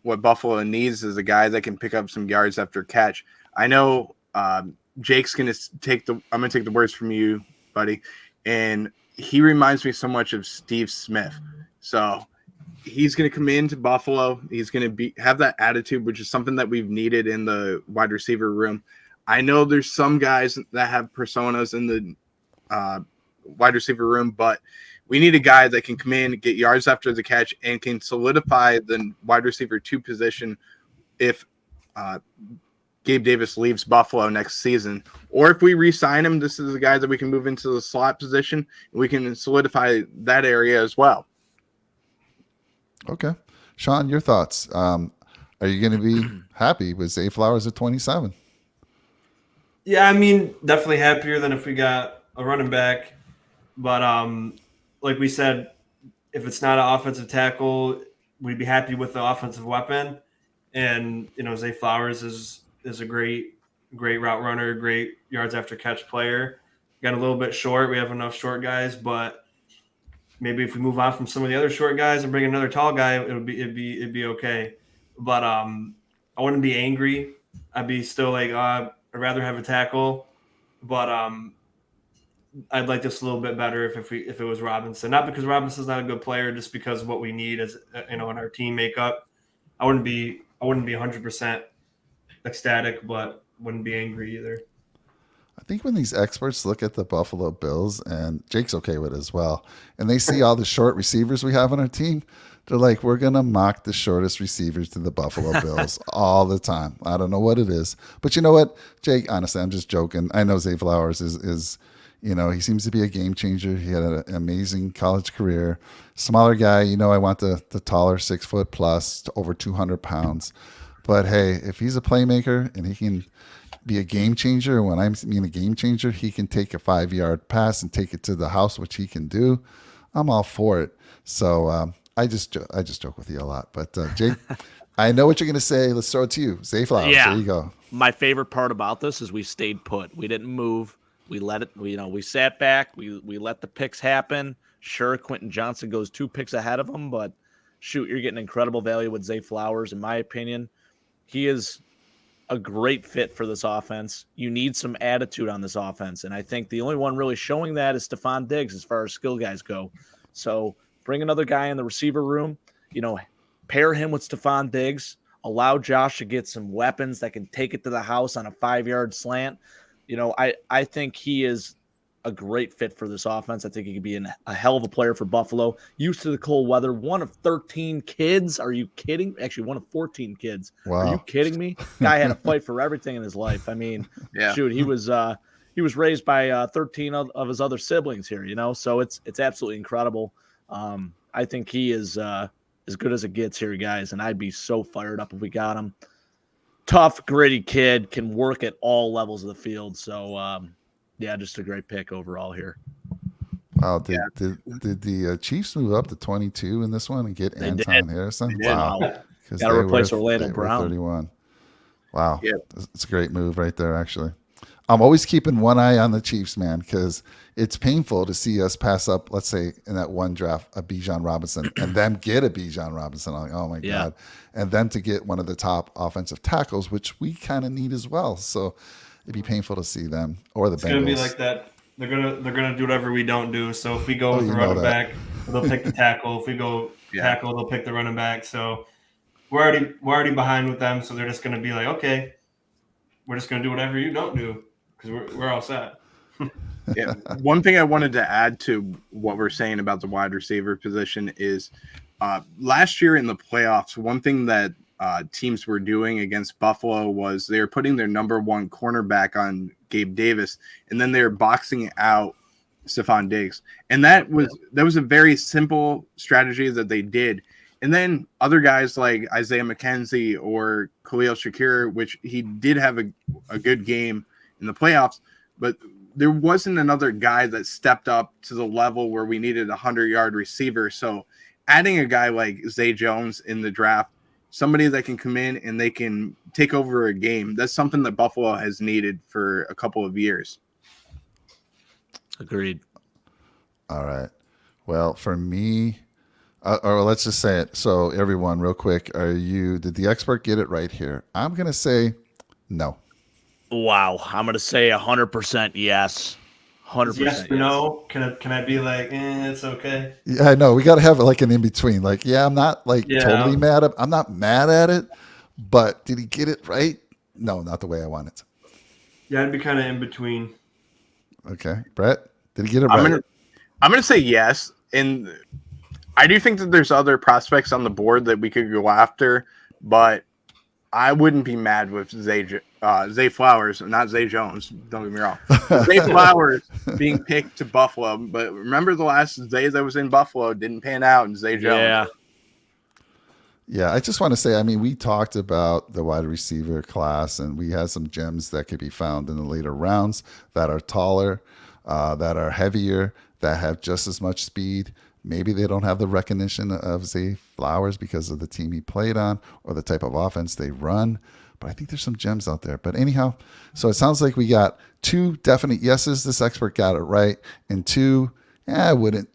what Buffalo needs is a guy that can pick up some yards after catch. I know Jake's going to I'm going to take the words from you, buddy. And he reminds me so much of Steve Smith. So he's going to come into Buffalo. He's going to have that attitude, which is something that we've needed in the wide receiver room. I know there's some guys that have personas in the wide receiver room, but we need a guy that can come in, get yards after the catch, and can solidify the wide receiver 2 position if Gabe Davis leaves Buffalo next season. Or if we re-sign him, this is a guy that we can move into the slot position, and we can solidify that area as well. Okay. Sean, your thoughts. Are you going to be happy with Zay Flowers at 27? Yeah, I mean, definitely happier than if we got a running back. But like we said, if it's not an offensive tackle, we'd be happy with the offensive weapon. And, Zay Flowers is a great route runner, great yards after catch player. Got a little bit short. We have enough short guys, but maybe if we move on from some of the other short guys and bring another tall guy, it'd be okay. But I wouldn't be angry. I'd be still like, I'd rather have a tackle, but I'd like this a little bit better if it was Robinson. Not because Robinson's not a good player, just because of what we need as in our team makeup. I wouldn't be 100% ecstatic, but wouldn't be angry either. I think when these experts look at the Buffalo Bills, and Jake's okay with it as well, and they see all the short receivers we have on our team, they're like, we're going to mock the shortest receivers to the Buffalo Bills all the time. I don't know what it is. But you know what, Jake, honestly, I'm just joking. I know Zay Flowers is he seems to be a game changer. He had an amazing college career. Smaller guy, I want the taller 6 foot plus, over 200 pounds. But hey, if he's a playmaker and he can be a game changer, and when I mean a game changer, he can take a 5-yard pass and take it to the house, which he can do. I'm all for it. So I just joke with you a lot. But Jake, I know what you're going to say. Let's throw it to you. Zay Flowers. Yeah. There you go. My favorite part about this is we stayed put. We didn't move. We let it. We sat back. We let the picks happen. Sure, Quentin Johnson goes 2 picks ahead of him, but shoot, you're getting incredible value with Zay Flowers. In my opinion, he is a great fit for this offense. You need some attitude on this offense, and I think the only one really showing that is Stephon Diggs as far as skill guys go. So bring another guy in the receiver room. Pair him with Stephon Diggs. Allow Josh to get some weapons that can take it to the house on a 5-yard slant. I think he is a great fit for this offense. I think he could be a hell of a player for Buffalo. Used to the cold weather. One of 13 kids. Are you kidding? Actually, one of 14 kids. Wow. Are you kidding me? Guy had to fight for everything in his life. I mean, Yeah. shoot, he was raised by 13 of his other siblings here. So it's absolutely incredible. I think he is as good as it gets here, guys, and I'd be so fired up if we got him. Tough, gritty kid, can work at all levels of the field. So, just a great pick overall here. Wow, did the Chiefs move up to 22 in this one and get Anton Harrison? Wow. Because Got to replace they Orlando were Brown. 31. Wow. Yeah. It's a great move right there, actually. I'm always keeping one eye on the Chiefs, man, because it's painful to see us pass up, let's say, in that one draft, a Bijan Robinson, and them get a Bijan Robinson. I'm like, oh, my God. And then to get one of the top offensive tackles, which we kind of need as well. So it'd be painful to see them or the Bengals. It's gonna be like that. They're gonna do whatever we don't do. So if we go with the running back, they'll pick the tackle. If we go tackle, they'll pick the running back. So we're already behind with them. So they're just gonna be like, okay, we're just gonna do whatever you don't do because we're all set. Yeah. One thing I wanted to add to what we're saying about the wide receiver position is Last year in the playoffs, one thing that teams were doing against Buffalo was they were putting their number one cornerback on Gabe Davis, and then they were boxing out Stephon Diggs. And that was a very simple strategy that they did. And then other guys like Isaiah McKenzie or Khalil Shakir, which he did have a good game in the playoffs, but there wasn't another guy that stepped up to the level where we needed a 100-yard receiver. So adding a guy like Zay Jones in the draft, somebody that can come in and they can take over a game, that's something that Buffalo has needed for a couple of years. Agreed. All right. Well, for me, or let's just say it. So everyone, real quick, did the expert get it right here? I'm going to say no. Wow. I'm going to say 100% yes. 100% yes or no? Can I be like, it's okay? Yeah, I know. We got to have like an in between. Like, yeah, I'm not totally mad at. I'm not mad at it, but did he get it right? No, not the way I want it. Yeah, I'd be kind of in between. Okay, Brett, did he get it right? I'm gonna say yes, and I do think that there's other prospects on the board that we could go after, but I wouldn't be mad with Zay Flowers, not Zay Jones. Don't get me wrong. Zay Flowers being picked to Buffalo, but remember the last Zay that was in Buffalo didn't pan out, and Zay Jones. Yeah, I just want to say, I mean, we talked about the wide receiver class, and we had some gems that could be found in the later rounds that are taller, that are heavier, that have just as much speed. Maybe they don't have the recognition of Zay Flowers because of the team he played on or the type of offense they run. But I think there's some gems out there. But anyhow, so it sounds like we got 2 definite yeses. This expert got it right. And 2, I wouldn't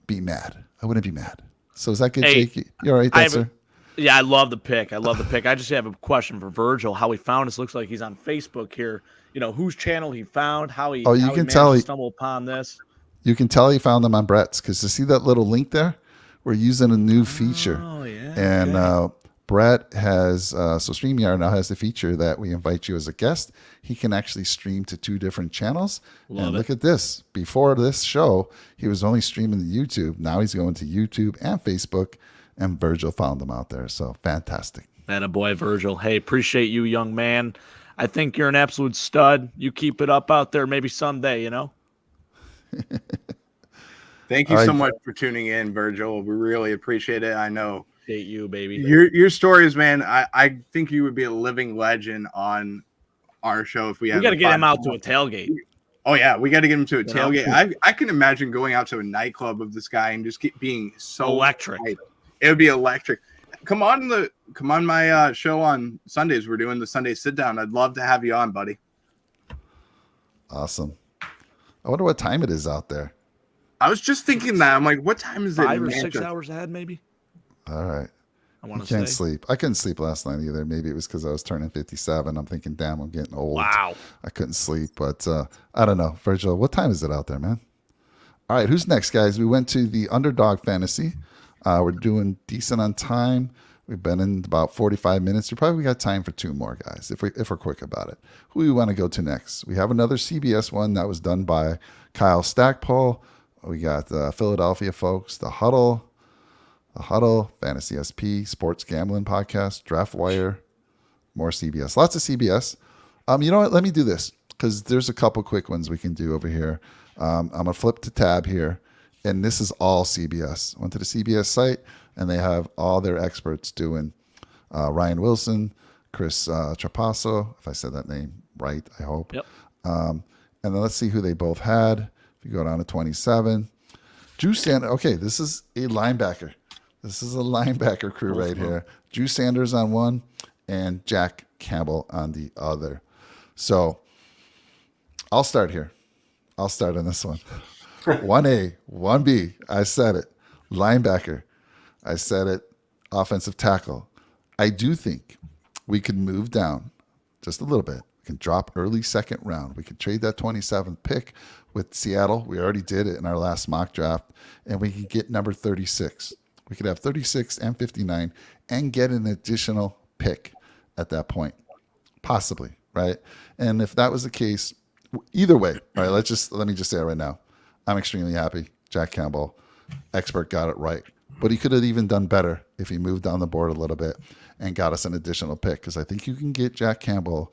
be mad. I wouldn't be mad. So is that good, Hey, Jake? You all right, sir? Yeah, I love the pick. I just have a question for Virgil. How he found us? Looks like he's on Facebook here. You know, whose channel he found, how he managed to stumble upon this. You can tell he found them on Brett's, because to see that little link there, we're using a new feature. Oh, yeah. And okay. Brett has, so StreamYard now has the feature that we invite you as a guest. He can actually stream to 2 different channels. Love and it. look at this. Before this show, he was only streaming to YouTube. Now he's going to YouTube and Facebook, and Virgil found them out there. So fantastic. Attaboy, Virgil. Hey, appreciate you, young man. I think you're an absolute stud. You keep it up out there maybe someday, you know? Thank you so much for tuning in, Virgil. We really appreciate it. I know. Hate you, baby. Your stories, man. I think you would be a living legend on our show if we got to get him out to a tailgate. Oh yeah, we got to get him to a tailgate. I can imagine going out to a nightclub of this guy and just being so electric. Tight. It would be electric. Come on my show on Sundays. We're doing the Sunday sit down. I'd love to have you on, buddy. Awesome. I wonder what time it is out there. I was just thinking that. I'm like, what time is it? 5 or 6 hours ahead, maybe. All right. I want to can't sleep. I couldn't sleep last night either. Maybe it was because I was turning 57. I'm thinking, damn, I'm getting old. Wow. I couldn't sleep, but I don't know. Virgil, what time is it out there, man? All right, who's next, guys? We went to the underdog fantasy. We're doing decent on time. We've been in about 45 minutes. We probably got time for 2 more, guys, if we're quick about it. Who do we want to go to next? We have another CBS one that was done by Kyle Stackpole. We got Philadelphia folks, The Huddle, Fantasy SP, Sports Gambling Podcast, Draft Wire, more CBS. Lots of CBS. You know what? Let me do this because there's a couple quick ones we can do over here. I'm going to flip the tab here, and this is all CBS. Went to the CBS site, and they have all their experts doing Ryan Wilson, Chris Trapasso, if I said that name right, I hope. Yep. And then let's see who they both had. If you go down to 27. Drew Sanders. Okay, this is a linebacker. This is a linebacker crew right here. Drew Sanders on one and Jack Campbell on the other. So I'll start here. I'll start on this one. 1A, 1B. I said it. Linebacker. I said it. Offensive tackle. I do think we could move down just a little bit. We can drop early second round. We could trade that 27th pick with Seattle. We already did it in our last mock draft. And we could get number 36. We could have 36 and 59 and get an additional pick at that point. Possibly, right? And if that was the case, either way, all right, let me just say it right now. I'm extremely happy. Jack Campbell, expert, got it right. But he could have even done better if he moved down the board a little bit and got us an additional pick, because I think you can get Jack Campbell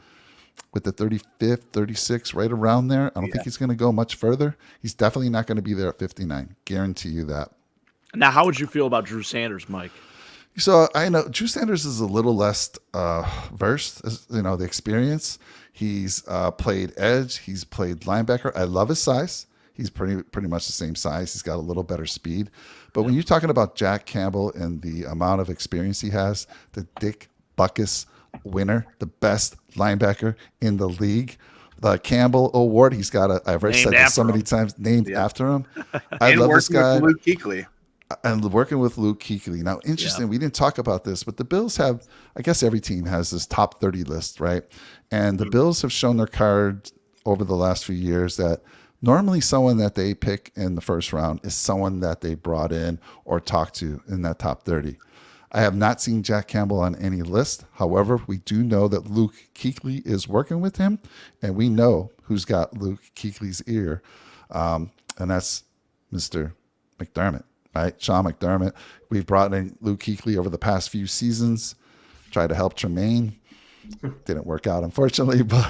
with the 35th, 36th, right around there. I don't think he's going to go much further. He's definitely not going to be there at 59. Guarantee you that. Now, how would you feel about Drew Sanders, Mike? So I know Drew Sanders is a little less versed, the experience. He's played edge. He's played linebacker. I love his size. He's pretty much the same size. He's got a little better speed. But when you're talking about Jack Campbell and the amount of experience he has, the Dick Butkus winner, the best linebacker in the league, the Campbell Award, he's got I've already said this so many times, named after him. I love this guy. Luke Kuechly. And working with Luke Kuechly. Now, interesting, we didn't talk about this, but the Bills have, I guess every team has this top 30 list, right? And the Bills have shown their card over the last few years that normally someone that they pick in the first round is someone that they brought in or talked to in that top 30. I have not seen Jack Campbell on any list. However, we do know that Luke Kuechly is working with him, and we know who's got Luke Kuechly's ear, and that's Mr. McDermott. Right, Sean McDermott. We've brought in Luke Kuechly over the past few seasons, tried to help Tremaine. Didn't work out, unfortunately, but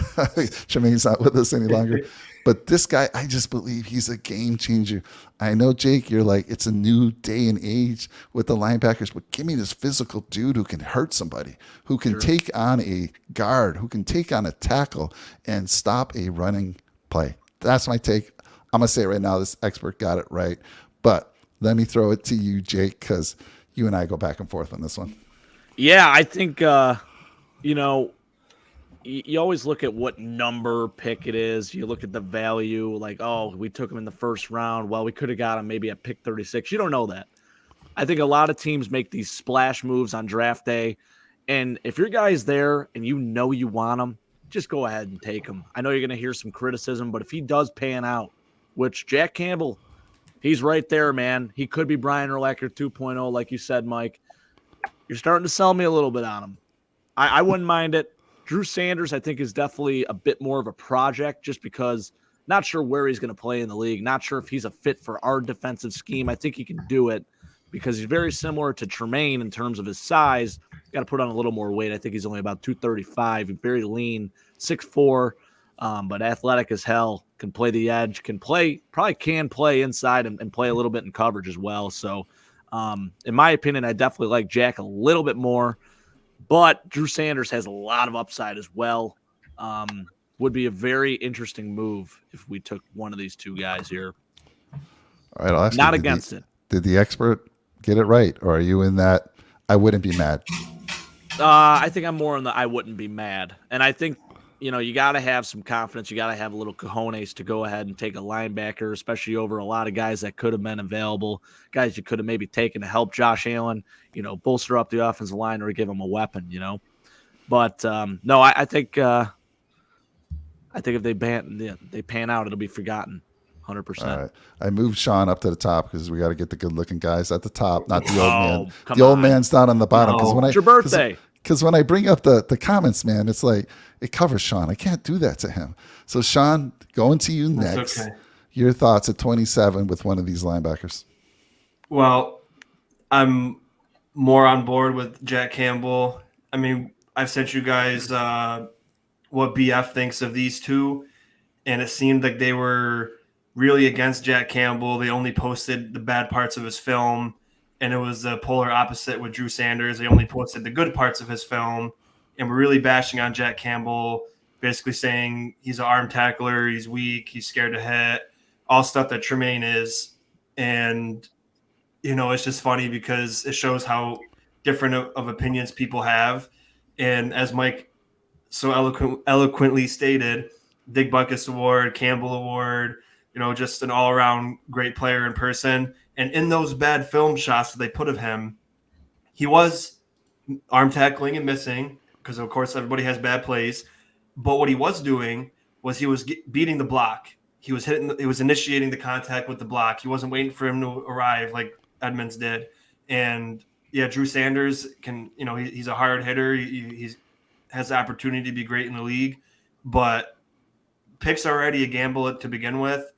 Tremaine's not with us any longer. But this guy, I just believe he's a game changer. I know, Jake, you're like, it's a new day and age with the linebackers, but give me this physical dude who can hurt somebody, who can take on a guard, who can take on a tackle and stop a running play. That's my take. I'm going to say it right now, this expert got it right. But let me throw it to you, Jake, because you and I go back and forth on this one. Yeah, I think, you always look at what number pick it is. You look at the value, like, oh, we took him in the first round. Well, we could have got him maybe at pick 36. You don't know that. I think a lot of teams make these splash moves on draft day. And if your guy's there and you know you want him, just go ahead and take him. I know you're going to hear some criticism, but if he does pan out, which Jack Campbell – he's right there, man. He could be Brian Urlacher 2.0, like you said, Mike. You're starting to sell me a little bit on him. I wouldn't mind it. Drew Sanders, I think, is definitely a bit more of a project just because not sure where he's going to play in the league. Not sure if he's a fit for our defensive scheme. I think he can do it because he's very similar to Tremaine in terms of his size. Got to put on a little more weight. I think he's only about 235. He's very lean, 6'4", but athletic as hell. Can play the edge, probably can play inside and play a little bit in coverage as well. So, in my opinion, I definitely like Jack a little bit more, but Drew Sanders has a lot of upside as well. Would be a very interesting move if we took one of these two guys here. All right, I'll ask Not you, against it. Did the expert get it right, or are you in that I wouldn't be mad? I think I'm more in the I wouldn't be mad, and I think. You got to have some confidence. You got to have a little cojones to go ahead and take a linebacker, especially over a lot of guys that could have been available, guys you could have maybe taken to help Josh Allen, bolster up the offensive line or give him a weapon, But no, I think if they pan out, it'll be forgotten, 100%. All right, I moved Sean up to the top because we got to get the good-looking guys at the top, not the old man. Come the old on. man's down on the bottom. No, it's your birthday. Because when I bring up the comments, man, it's like it covers Sean. I can't do that to him. So, Sean, going to you next. Okay. Your thoughts at 27 with one of these linebackers. Well, I'm more on board with Jack Campbell. I mean, I've sent you guys what BF thinks of these two, and it seemed like they were really against Jack Campbell. They only posted the bad parts of his film. And it was the polar opposite with Drew Sanders. They only posted the good parts of his film and were really bashing on Jack Campbell, basically saying he's an arm tackler, he's weak, he's scared to hit, all stuff that Tremaine is. And, it's just funny because it shows how different of opinions people have. And as Mike so eloquently stated, Dick Butkus Award, Campbell Award, just an all-around great player in person. And in those bad film shots that they put of him, he was arm tackling and missing because, of course, everybody has bad plays. But what he was doing was he was beating the block. He was initiating the contact with the block. He wasn't waiting for him to arrive like Edmonds did. And, yeah, Drew Sanders can, he's a hard hitter. He has the opportunity to be great in the league. But picks are already a gamble to begin with.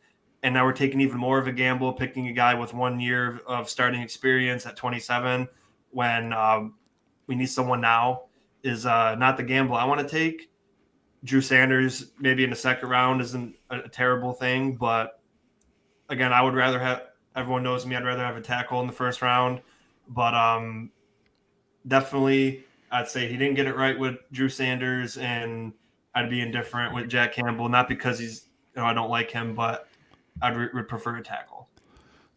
And now we're taking even more of a gamble, picking a guy with 1 year of starting experience at 27 when we need someone now is not the gamble I want to take. Drew Sanders maybe in the second round isn't a terrible thing, but again, I would rather have – everyone knows me. I'd rather have a tackle in the first round. But definitely I'd say he didn't get it right with Drew Sanders, and I'd be indifferent with Jack Campbell, not because he's I don't like him, but would prefer a tackle.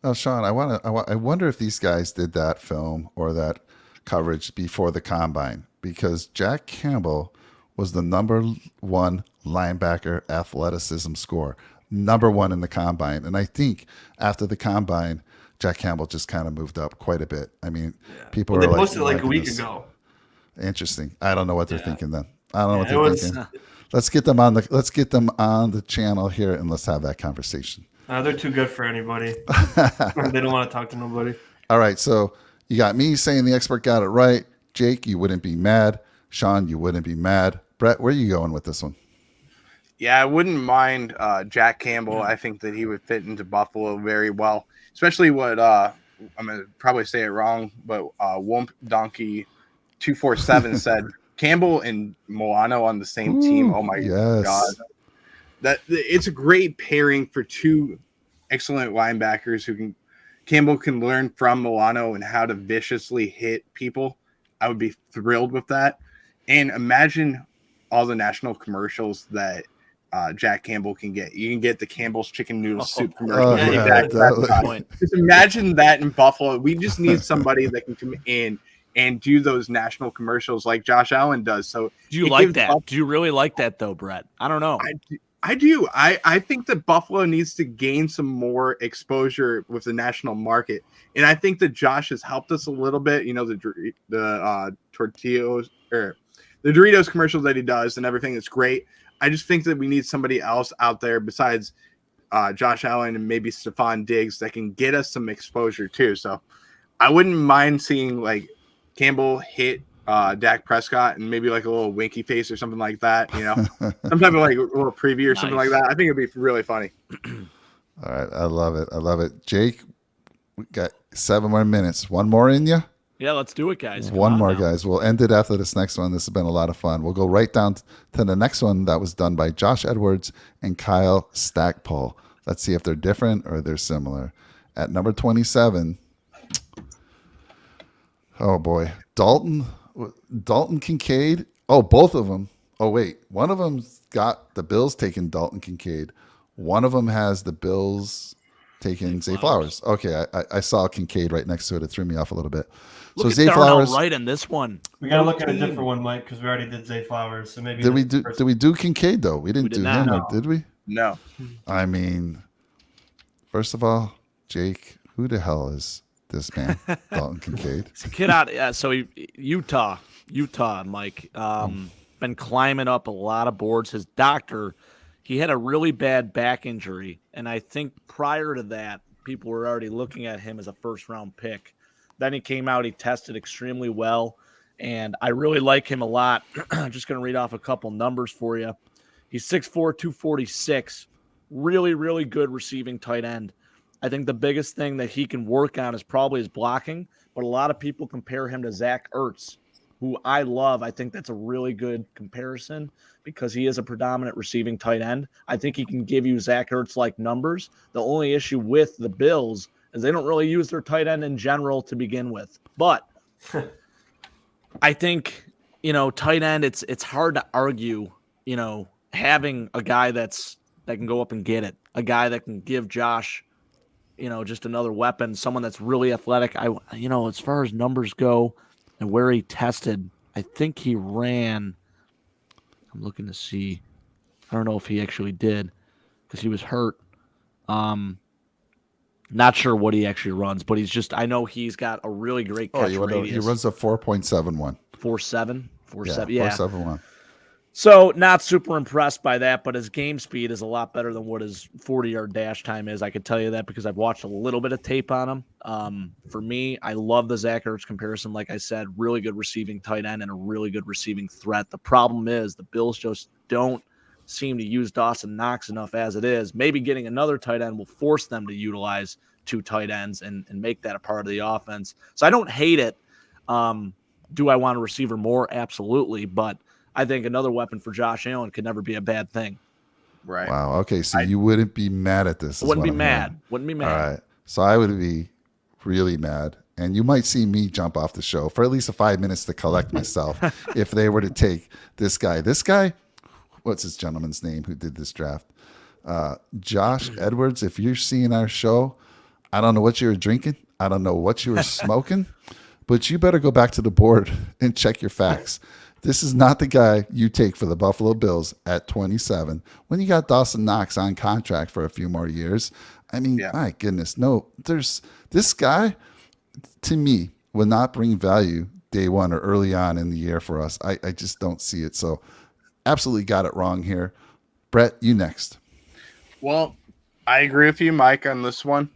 Now, Sean, I wonder if these guys did that film or that coverage before the combine, because Jack Campbell was the number one linebacker athleticism score, number one in the combine. And I think after the combine, Jack Campbell just kind of moved up quite a bit. I mean, people they are posted like a week this. ago. Interesting. I don't know what they're thinking then. I don't know what it they're was, thinking. Let's get them on the channel here and let's have that conversation. They're too good for anybody. They don't want to talk to nobody. All right, so you got me saying the expert got it right. Jake, you wouldn't be mad. Sean, you wouldn't be mad. Brett, where are you going with this one? Yeah, I wouldn't mind Jack Campbell. I think that he would fit into Buffalo very well, especially what I'm going to probably say it wrong, but Womp Donkey 247 said Campbell and Milano on the same team. Oh my God. It's a great pairing for two excellent linebackers Campbell can learn from Milano and how to viciously hit people. I would be thrilled with that. And imagine all the national commercials that Jack Campbell can get. You can get the Campbell's chicken noodle soup commercial. Just imagine that in Buffalo. We just need somebody that can come in and do those national commercials like Josh Allen does. So do you like that? Do you really like that though, Brett? I don't know. I do. I think that Buffalo needs to gain some more exposure with the national market. And I think that Josh has helped us a little bit. You know, the tortillas or the Doritos commercials that he does and everything is great. I just think that we need somebody else out there besides Josh Allen and maybe Stephon Diggs that can get us some exposure too. So I wouldn't mind seeing like Campbell hit Dak Prescott and maybe like a little winky face or something like that, you know, some type of like a little preview or something like that. I think it'd be really funny. All right. I love it. I love it. Jake, we got 7 more minutes. One more in you? Yeah, let's do it, guys. One more, guys. We'll end it after this next one. This has been a lot of fun. We'll go right down to the next one that was done by Josh Edwards and Kyle Stackpole. Let's see if they're different or they're similar. At number 27, oh boy, Dalton Kincaid. Oh, both of them. Oh, wait. One of them's got the Bills taking Dalton Kincaid. One of them has the Bills taking Zay Flowers. Okay, I saw Kincaid right next to it. It threw me off a little bit. Look at Zay Flowers right in this one. We got to look at a different one, Mike, because we already did Zay Flowers. So maybe did we do Kincaid though? We didn't do him, or did we? No. I mean, first of all, Jake, who the hell is this man, Dalton Kincaid? It's a kid out. Yeah, so Utah, Mike. Been climbing up a lot of boards. His doctor, he had a really bad back injury, and I think prior to that, people were already looking at him as a first-round pick. Then he came out, he tested extremely well, and I really like him a lot. I'm just going to read off a couple numbers for you. He's 6'4", 246, really, really good receiving tight end. I think the biggest thing that he can work on is probably his blocking, but a lot of people compare him to Zach Ertz, who I love. I think that's a really good comparison because he is a predominant receiving tight end. I think he can give you Zach Ertz-like numbers. The only issue with the Bills is they don't really use their tight end in general to begin with. But I think, tight end, it's hard to argue, having a guy that can go up and get it, a guy that can give Josh, just another weapon, someone that's really athletic. As far as numbers go and where he tested, I think he ran. I'm looking to see. I don't know if he actually did because he was hurt. Not sure what he actually runs, but I know he's got a really great catch radius. He runs a 4.71. 4.7? 4.7, yeah. Yeah. 4.71. So not super impressed by that, but his game speed is a lot better than what his 40-yard dash time is. I could tell you that because I've watched a little bit of tape on him. For me, I love the Zach Ertz comparison. Like I said, really good receiving tight end and a really good receiving threat. The problem is the Bills just don't seem to use Dawson Knox enough as it is. Maybe getting another tight end will force them to utilize 2 tight ends and make that a part of the offense. So I don't hate it. Do I want a receiver more? Absolutely. But I think another weapon for Josh Allen could never be a bad thing. Right. Wow. Okay. So you wouldn't be mad at this. Wouldn't be mad. Wouldn't be mad. All right. So I would be really mad. And you might see me jump off the show for at least 5 minutes to collect myself if they were to take this guy. This guy, what's this gentleman's name who did this draft? Josh Edwards. If you're seeing our show, I don't know what you were drinking. I don't know what you were smoking, but you better go back to the board and check your facts. This is not the guy you take for the Buffalo Bills at 27 when you got Dawson Knox on contract for a few more years. I mean, my goodness, no, this guy to me will not bring value day one or early on in the year for us. I just don't see it. So absolutely got it wrong here. Brett, you next. Well, I agree with you, Mike, on this one.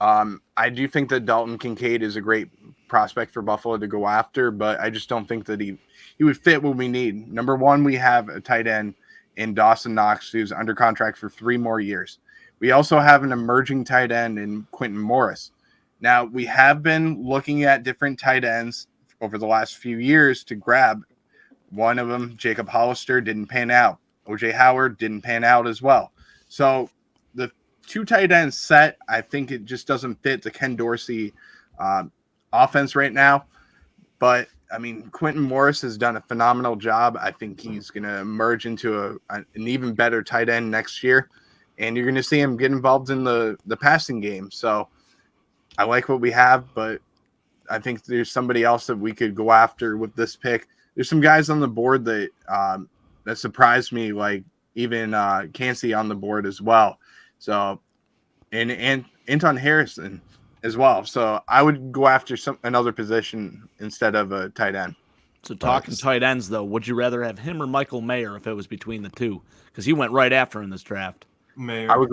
I do think that Dalton Kincaid is a great prospect for Buffalo to go after, but I just don't think that he would fit what we need. Number one, we have a tight end in Dawson Knox who's under contract for 3 more years. We also have an emerging tight end in Quentin Morris. Now, we have been looking at different tight ends over the last few years to grab. One of them, Jacob Hollister, didn't pan out. OJ Howard didn't pan out as well. So the 2 tight ends set, I think it just doesn't fit the Ken Dorsey offense right now. But, I mean, Quentin Morris has done a phenomenal job. I think he's going to emerge into an even better tight end next year. And you're going to see him get involved in the passing game. So I like what we have, but I think there's somebody else that we could go after with this pick. There's some guys on the board that that surprised me, like even Cansey on the board as well. So, and Anton Harrison as well. So I would go after another position instead of a tight end. So talking tight ends, though, would you rather have him or Michael Mayer if it was between the two? Because he went right after in this draft. Mayer. I would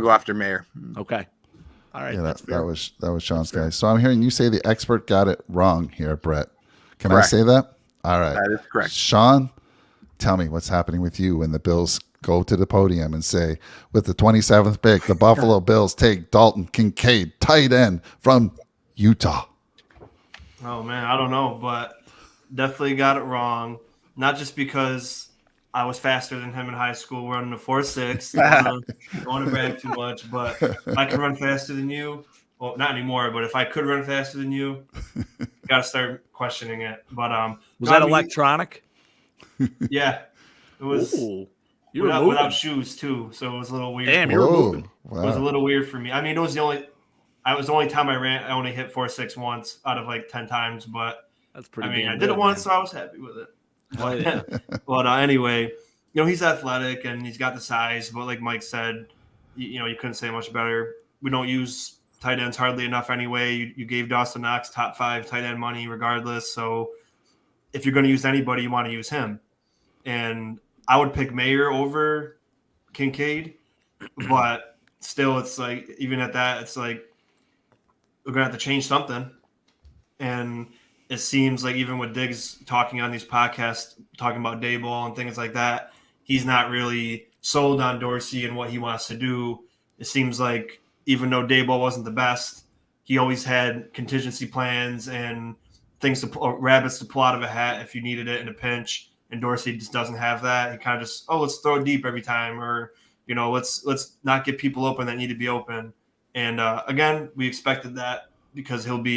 go after Mayer. Okay. All right. Yeah, that's that was Sean's guy. So I'm hearing you say the expert got it wrong here, Brett. Can Correct. I say that? All right. That is correct. Sean, tell me what's happening with you when the Bills go to the podium and say, with the 27th pick, the Buffalo Bills take Dalton Kincaid, tight end from Utah. Oh, man, I don't know, but definitely got it wrong. Not just because I was faster than him in high school running a 4.6. Don't want to brag too much, but if I can run faster than you, well, not anymore, but if I could run faster than you, got to start questioning it. But was that electronic? Yeah, it was. Ooh, without shoes too, so it was a little weird. Damn, you're moving. Wow. It was a little weird for me. I mean, it was the only time I ran. I only hit 4.6 once out of like 10 times, but that's pretty. I mean, damn I did good, it once, man. so I was happy with it. Oh, yeah. But anyway, he's athletic and he's got the size. But like Mike said, you couldn't say much better. We don't use tight ends hardly enough anyway. You gave Dawson Knox top 5 tight end money regardless. So if you're going to use anybody, you want to use him. And I would pick Mayer over Kincaid, but still, it's like even at that, it's like we're gonna have to change something. And it seems like even with Diggs talking on these podcasts, talking about Daboll and things like that, he's not really sold on Dorsey and what he wants to do. It seems like even though Daboll wasn't the best, he always had contingency plans and things rabbits to pull out of a hat if you needed it in a pinch. And Dorsey just doesn't have that. He kind of just, let's throw it deep every time, or let's not get people open that need to be open. And again, we expected that because he'll be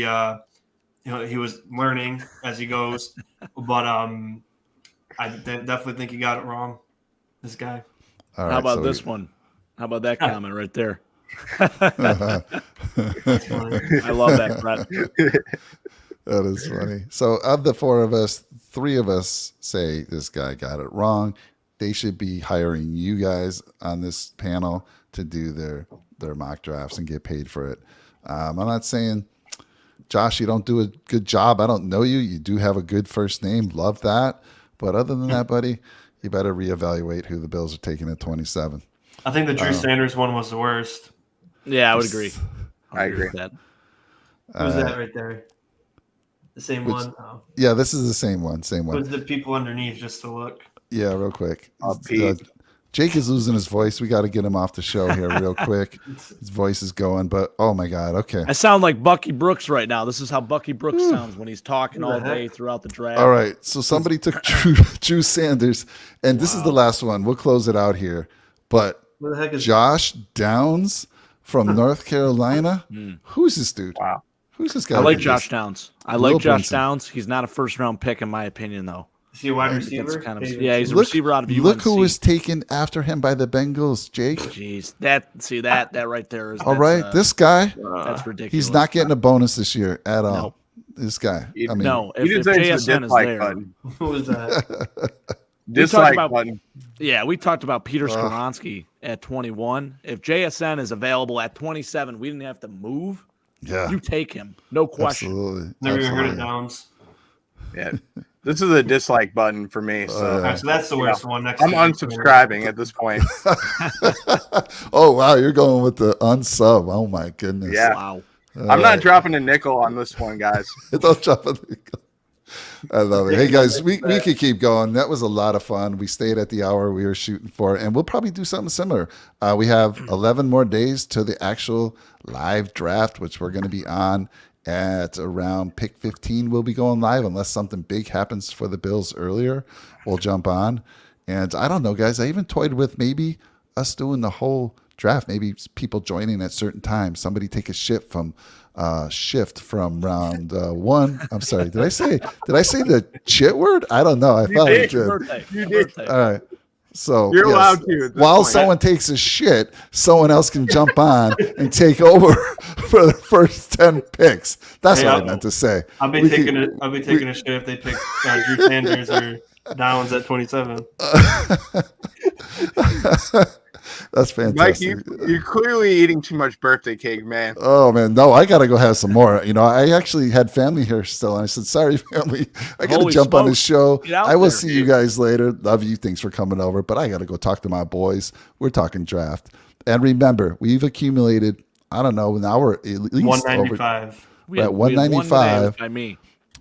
he was learning as he goes. But I definitely think he got it wrong. This guy. All right, how about this one? How about that comment right there? I love that, Brett. That is funny. So of the 4 of us, 3 of us say this guy got it wrong. They should be hiring you guys on this panel to do their mock drafts and get paid for it. I'm not saying, Josh, you don't do a good job. I don't know you. You do have a good first name. Love that. But other than that, buddy, you better reevaluate who the Bills are taking at 27. I think the Drew Sanders one was the worst. Yeah, I would agree. I agree with that. Who's that right there? The same one? Oh. Yeah, this is the same one. Same one. Who's the people underneath just to look? Yeah, real quick. Pete. Jake is losing his voice. We got to get him off the show here real quick. His voice is going, but oh my God. Okay. I sound like Bucky Brooks right now. This is how Bucky Brooks sounds when he's talking all day throughout the draft. All right. So somebody took Drew Sanders, and this is the last one. We'll close it out here. But Where the heck is Josh Downs from North Carolina. Who's this dude? Wow. Who's this guy? I like This- Josh Downs. I Will like Josh Brinson. Downs. He's not a first-round pick in my opinion, though. Is he a wide That's receiver? kind of, David. yeah, he's a Look, receiver out of UNC. look who was taken after him by the Bengals, Jake. Jeez, that right there is. All right. This guy, that's ridiculous. he's not getting a bonus this year at all. Nope. This guy. I mean, No, You if deserve the JSN is dislike there, button. Who was that? Dislike about- button. yeah, we talked about Peter Skoronski at 21. If JSN is available at 27, we didn't have to move. yeah. You take him, no question. Absolutely. Never even heard of Absolutely. Downs. Yeah. This is a dislike button for me. So All right, so that's the worst one. Next I'm to- unsubscribing at this point. Oh, wow. You're going with the unsub. Oh, my goodness. Yeah. Wow. I'm not dropping a nickel on this one, guys. Don't drop it. I love it. Hey guys, we could keep going. That was a lot of fun. We stayed at the hour we were shooting for, and we'll probably do something similar. We have 11 more days to the actual live draft, which we're going to be on at around pick 15. We'll be going live unless something big happens for the Bills earlier. We'll jump on. And I don't know, guys. I even toyed with maybe us doing the whole draft. Maybe people joining at certain times. Somebody take a shift from round one. I'm sorry. Did I say the shit word? I don't know. I thought I did. did. Birthday. You My did. birthday. All right. So You're yes, allowed to at this while point. someone takes a shit, someone else can jump on and take over for the first 10 picks. That's Hey, what I I'll- meant to say. I'll be We taking could- it. I'll be taking a shit if they pick Drew Sanders or Downs at 27. That's Mike, fantastic. you're clearly eating too much birthday cake, man. Oh man, no, I gotta go have some more. You know, I actually had family here still, and I said, "Sorry, family, I gotta Holy jump on this smokes. show. Get out I will there, see you guys later. Love you. Thanks for coming over, but I gotta go talk to my boys. We're talking draft, and remember, we've accumulated. I don't know, now we're at least over 195. We At had one today 195. by me.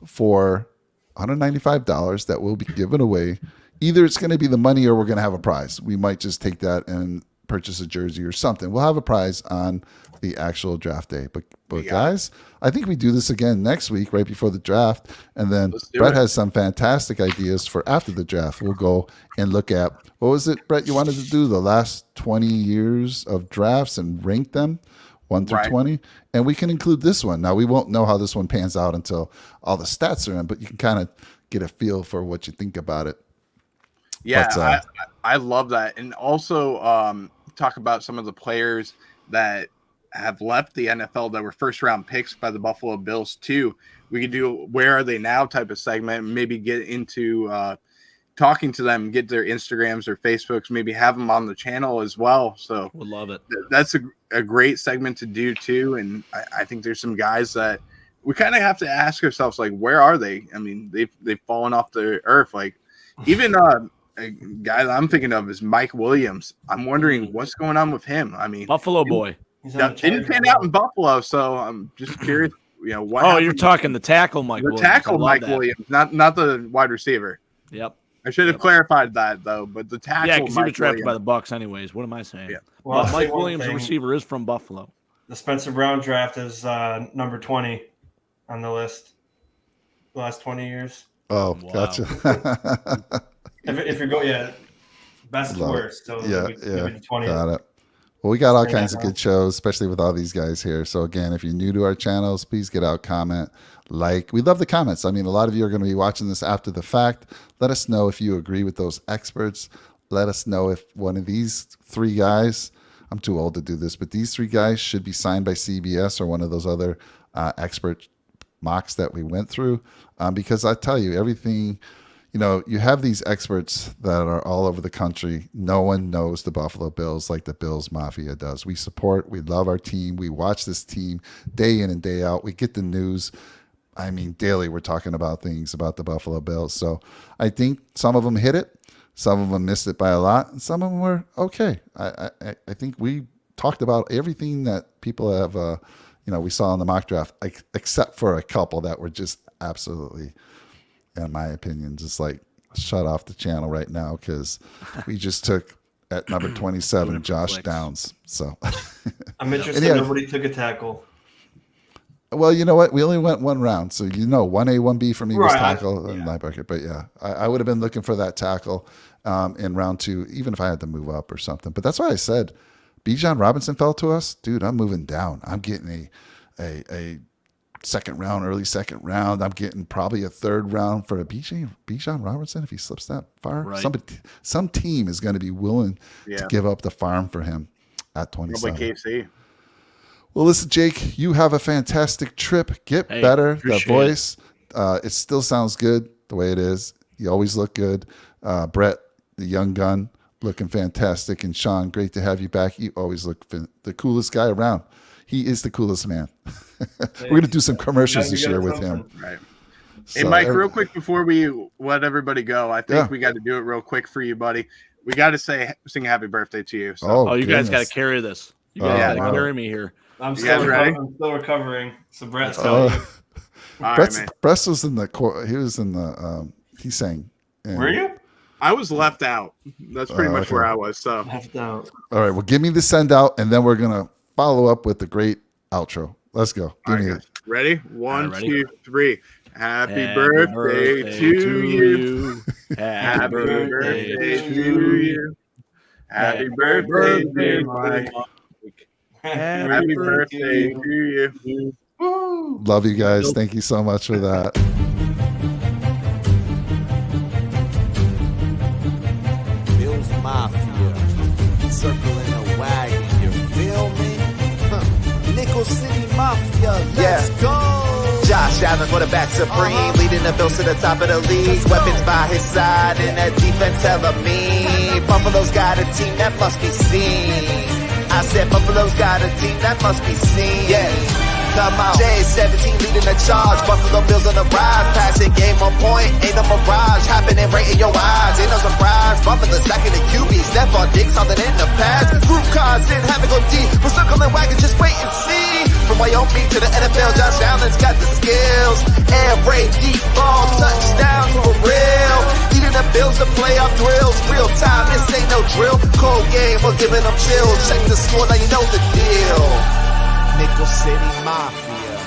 for $195 that will be given away. Either it's going to be the money or we're going to have a prize. We might just take that and purchase a jersey or something. We'll have a prize on the actual draft day. But Yeah. guys, I think we do this again next week, right before the draft. And then Let's do Brett it. has some fantastic ideas for after the draft. We'll go and look at, what was it, Brett, you wanted to do? The last 20 years of drafts and rank them 1 through Right. 20. And we can include this one. Now, we won't know how this one pans out until all the stats are in, but you can kind of get a feel for what you think about it. Yeah, But, I love that. And also talk about some of the players that have left the NFL that were first round picks by the Buffalo Bills too. We could do where are they now type of segment, maybe get into talking to them, get their Instagrams or Facebooks, maybe have them on the channel as well. So Would love it. that's a great segment to do too. And I think there's some guys that we kind of have to ask ourselves, like, where are they? I mean, they've fallen off the earth. Like even a guy that I'm thinking of is Mike Williams. I'm wondering what's going on with him. I mean, Buffalo boy. He's on that the didn't Chargers pan out now. in Buffalo, so I'm just curious. You know what? Oh, happened you're with talking the tackle, Mike. the Williams. I tackle, love Mike that. Williams, not the wide receiver. Yep. I should have clarified that though. But the tackle, Yeah, because he was Mike drafted by Williams. the Bucks, anyways. What am I saying? Yeah. Well, I'll But say Mike one Williams, the thing. receiver, is from Buffalo. The Spencer Brown draft is number 20 on the list. The last 20 years. Oh, Wow. gotcha. If you're going, yeah, best to Love it. worst. So Yeah, we give yeah. it to 20. Got it. Well, we got all Bring kinds that of up. good shows, especially with all these guys here. So again, if you're new to our channels, please get out, comment, like. We love the comments. I mean, a lot of you are going to be watching this after the fact. Let us know if you agree with those experts. Let us know if one of these three guys, I'm too old to do this, but these three guys should be signed by CBS or one of those other expert mocks that we went through. Because I tell you, everything, you know, you have these experts that are all over the country. No one knows the Buffalo Bills like the Bills Mafia does. We support, we love our team. We watch this team day in and day out. We get the news. I mean, daily we're talking about things about the Buffalo Bills. So I think some of them hit it. Some of them missed it by a lot. And some of them were okay. I think we talked about everything that people have, we saw in the mock draft, except for a couple that were just absolutely, in my opinion, just like shut off the channel right now because we just took at number 27, Doing it for Josh clicks. Downs. So, I'm interested. And yeah. Nobody took a tackle. well, you know what? We only went one round. So, 1A, 1B for me was Right. tackle and linebacker. But yeah, I would have been looking for that tackle in round 2, even if I had to move up or something. But that's why I said Bijan Robinson fell to us. Dude, I'm moving down. I'm getting a second round, early second round. I'm getting probably a third round for a Bijan Robinson if he slips that far. Right. Some team is going to be willing to Yeah. give up the farm for him at Probably 27. KC. Well, listen, Jake, you have a fantastic trip. Get Hey, better. The appreciate voice, it still sounds good the way it is. You always look good. Brett, the young gun, looking fantastic. And Sean, great to have you back. You always look the coolest guy around. He is the coolest man. We're going to do some commercials You this got year with something. him. Right. So, Hey, Mike, real quick before we let everybody go, I think Yeah. we got to do it real quick for you, buddy. We got to sing a happy birthday to you. So. Oh, you guys got goodness. to carry this. You guys Oh, got to wow. carry me here. I'm You guys still, ready? I'm still recovering. So Brett's Oh. telling you. All right, Brett's, man. Brett was in the he was in the he sang. And- Were you? I was left out. That's pretty much okay. where I was. So, Left out. All right, well, give me the send out, and then we're gonna follow up with the great outro. Let's go. all Give right, me guys. Ready? 1, ready? 2, 3. Happy birthday to you. Happy birthday to to you. you. Happy birthday, dear Mike. Happy birthday to you. Woo! Love you guys. Thank you so much for that. Bills Mafia, circling a wagon, you feel me? Nickel City Mafia, let's go! Josh Allen, quarterback supreme, leading the Bills to the top of the league. Weapons by his side, and that defense hella mean. Buffalo's got a team that must be seen. I said Buffalo's got a team that must be seen. Yeah. Come on. J17 leading the charge. Buffalo Bills on the rise. Passing game on point. Ain't no mirage. Happening right in your eyes. Ain't no surprise. Buffalo stacking the QB. Stephon Diggs holding in the pass. Group cars in, having go deep. We're circling wagon, just wait and see. From Wyoming to the NFL, Josh Allen's got the skills. Air raid, deep ball, touchdowns for real. Leading the Bills to playoff drills. Real time, this ain't no drill. Cold game, we're giving them chills. Check the score, now you know the deal. Nickel City Mafia.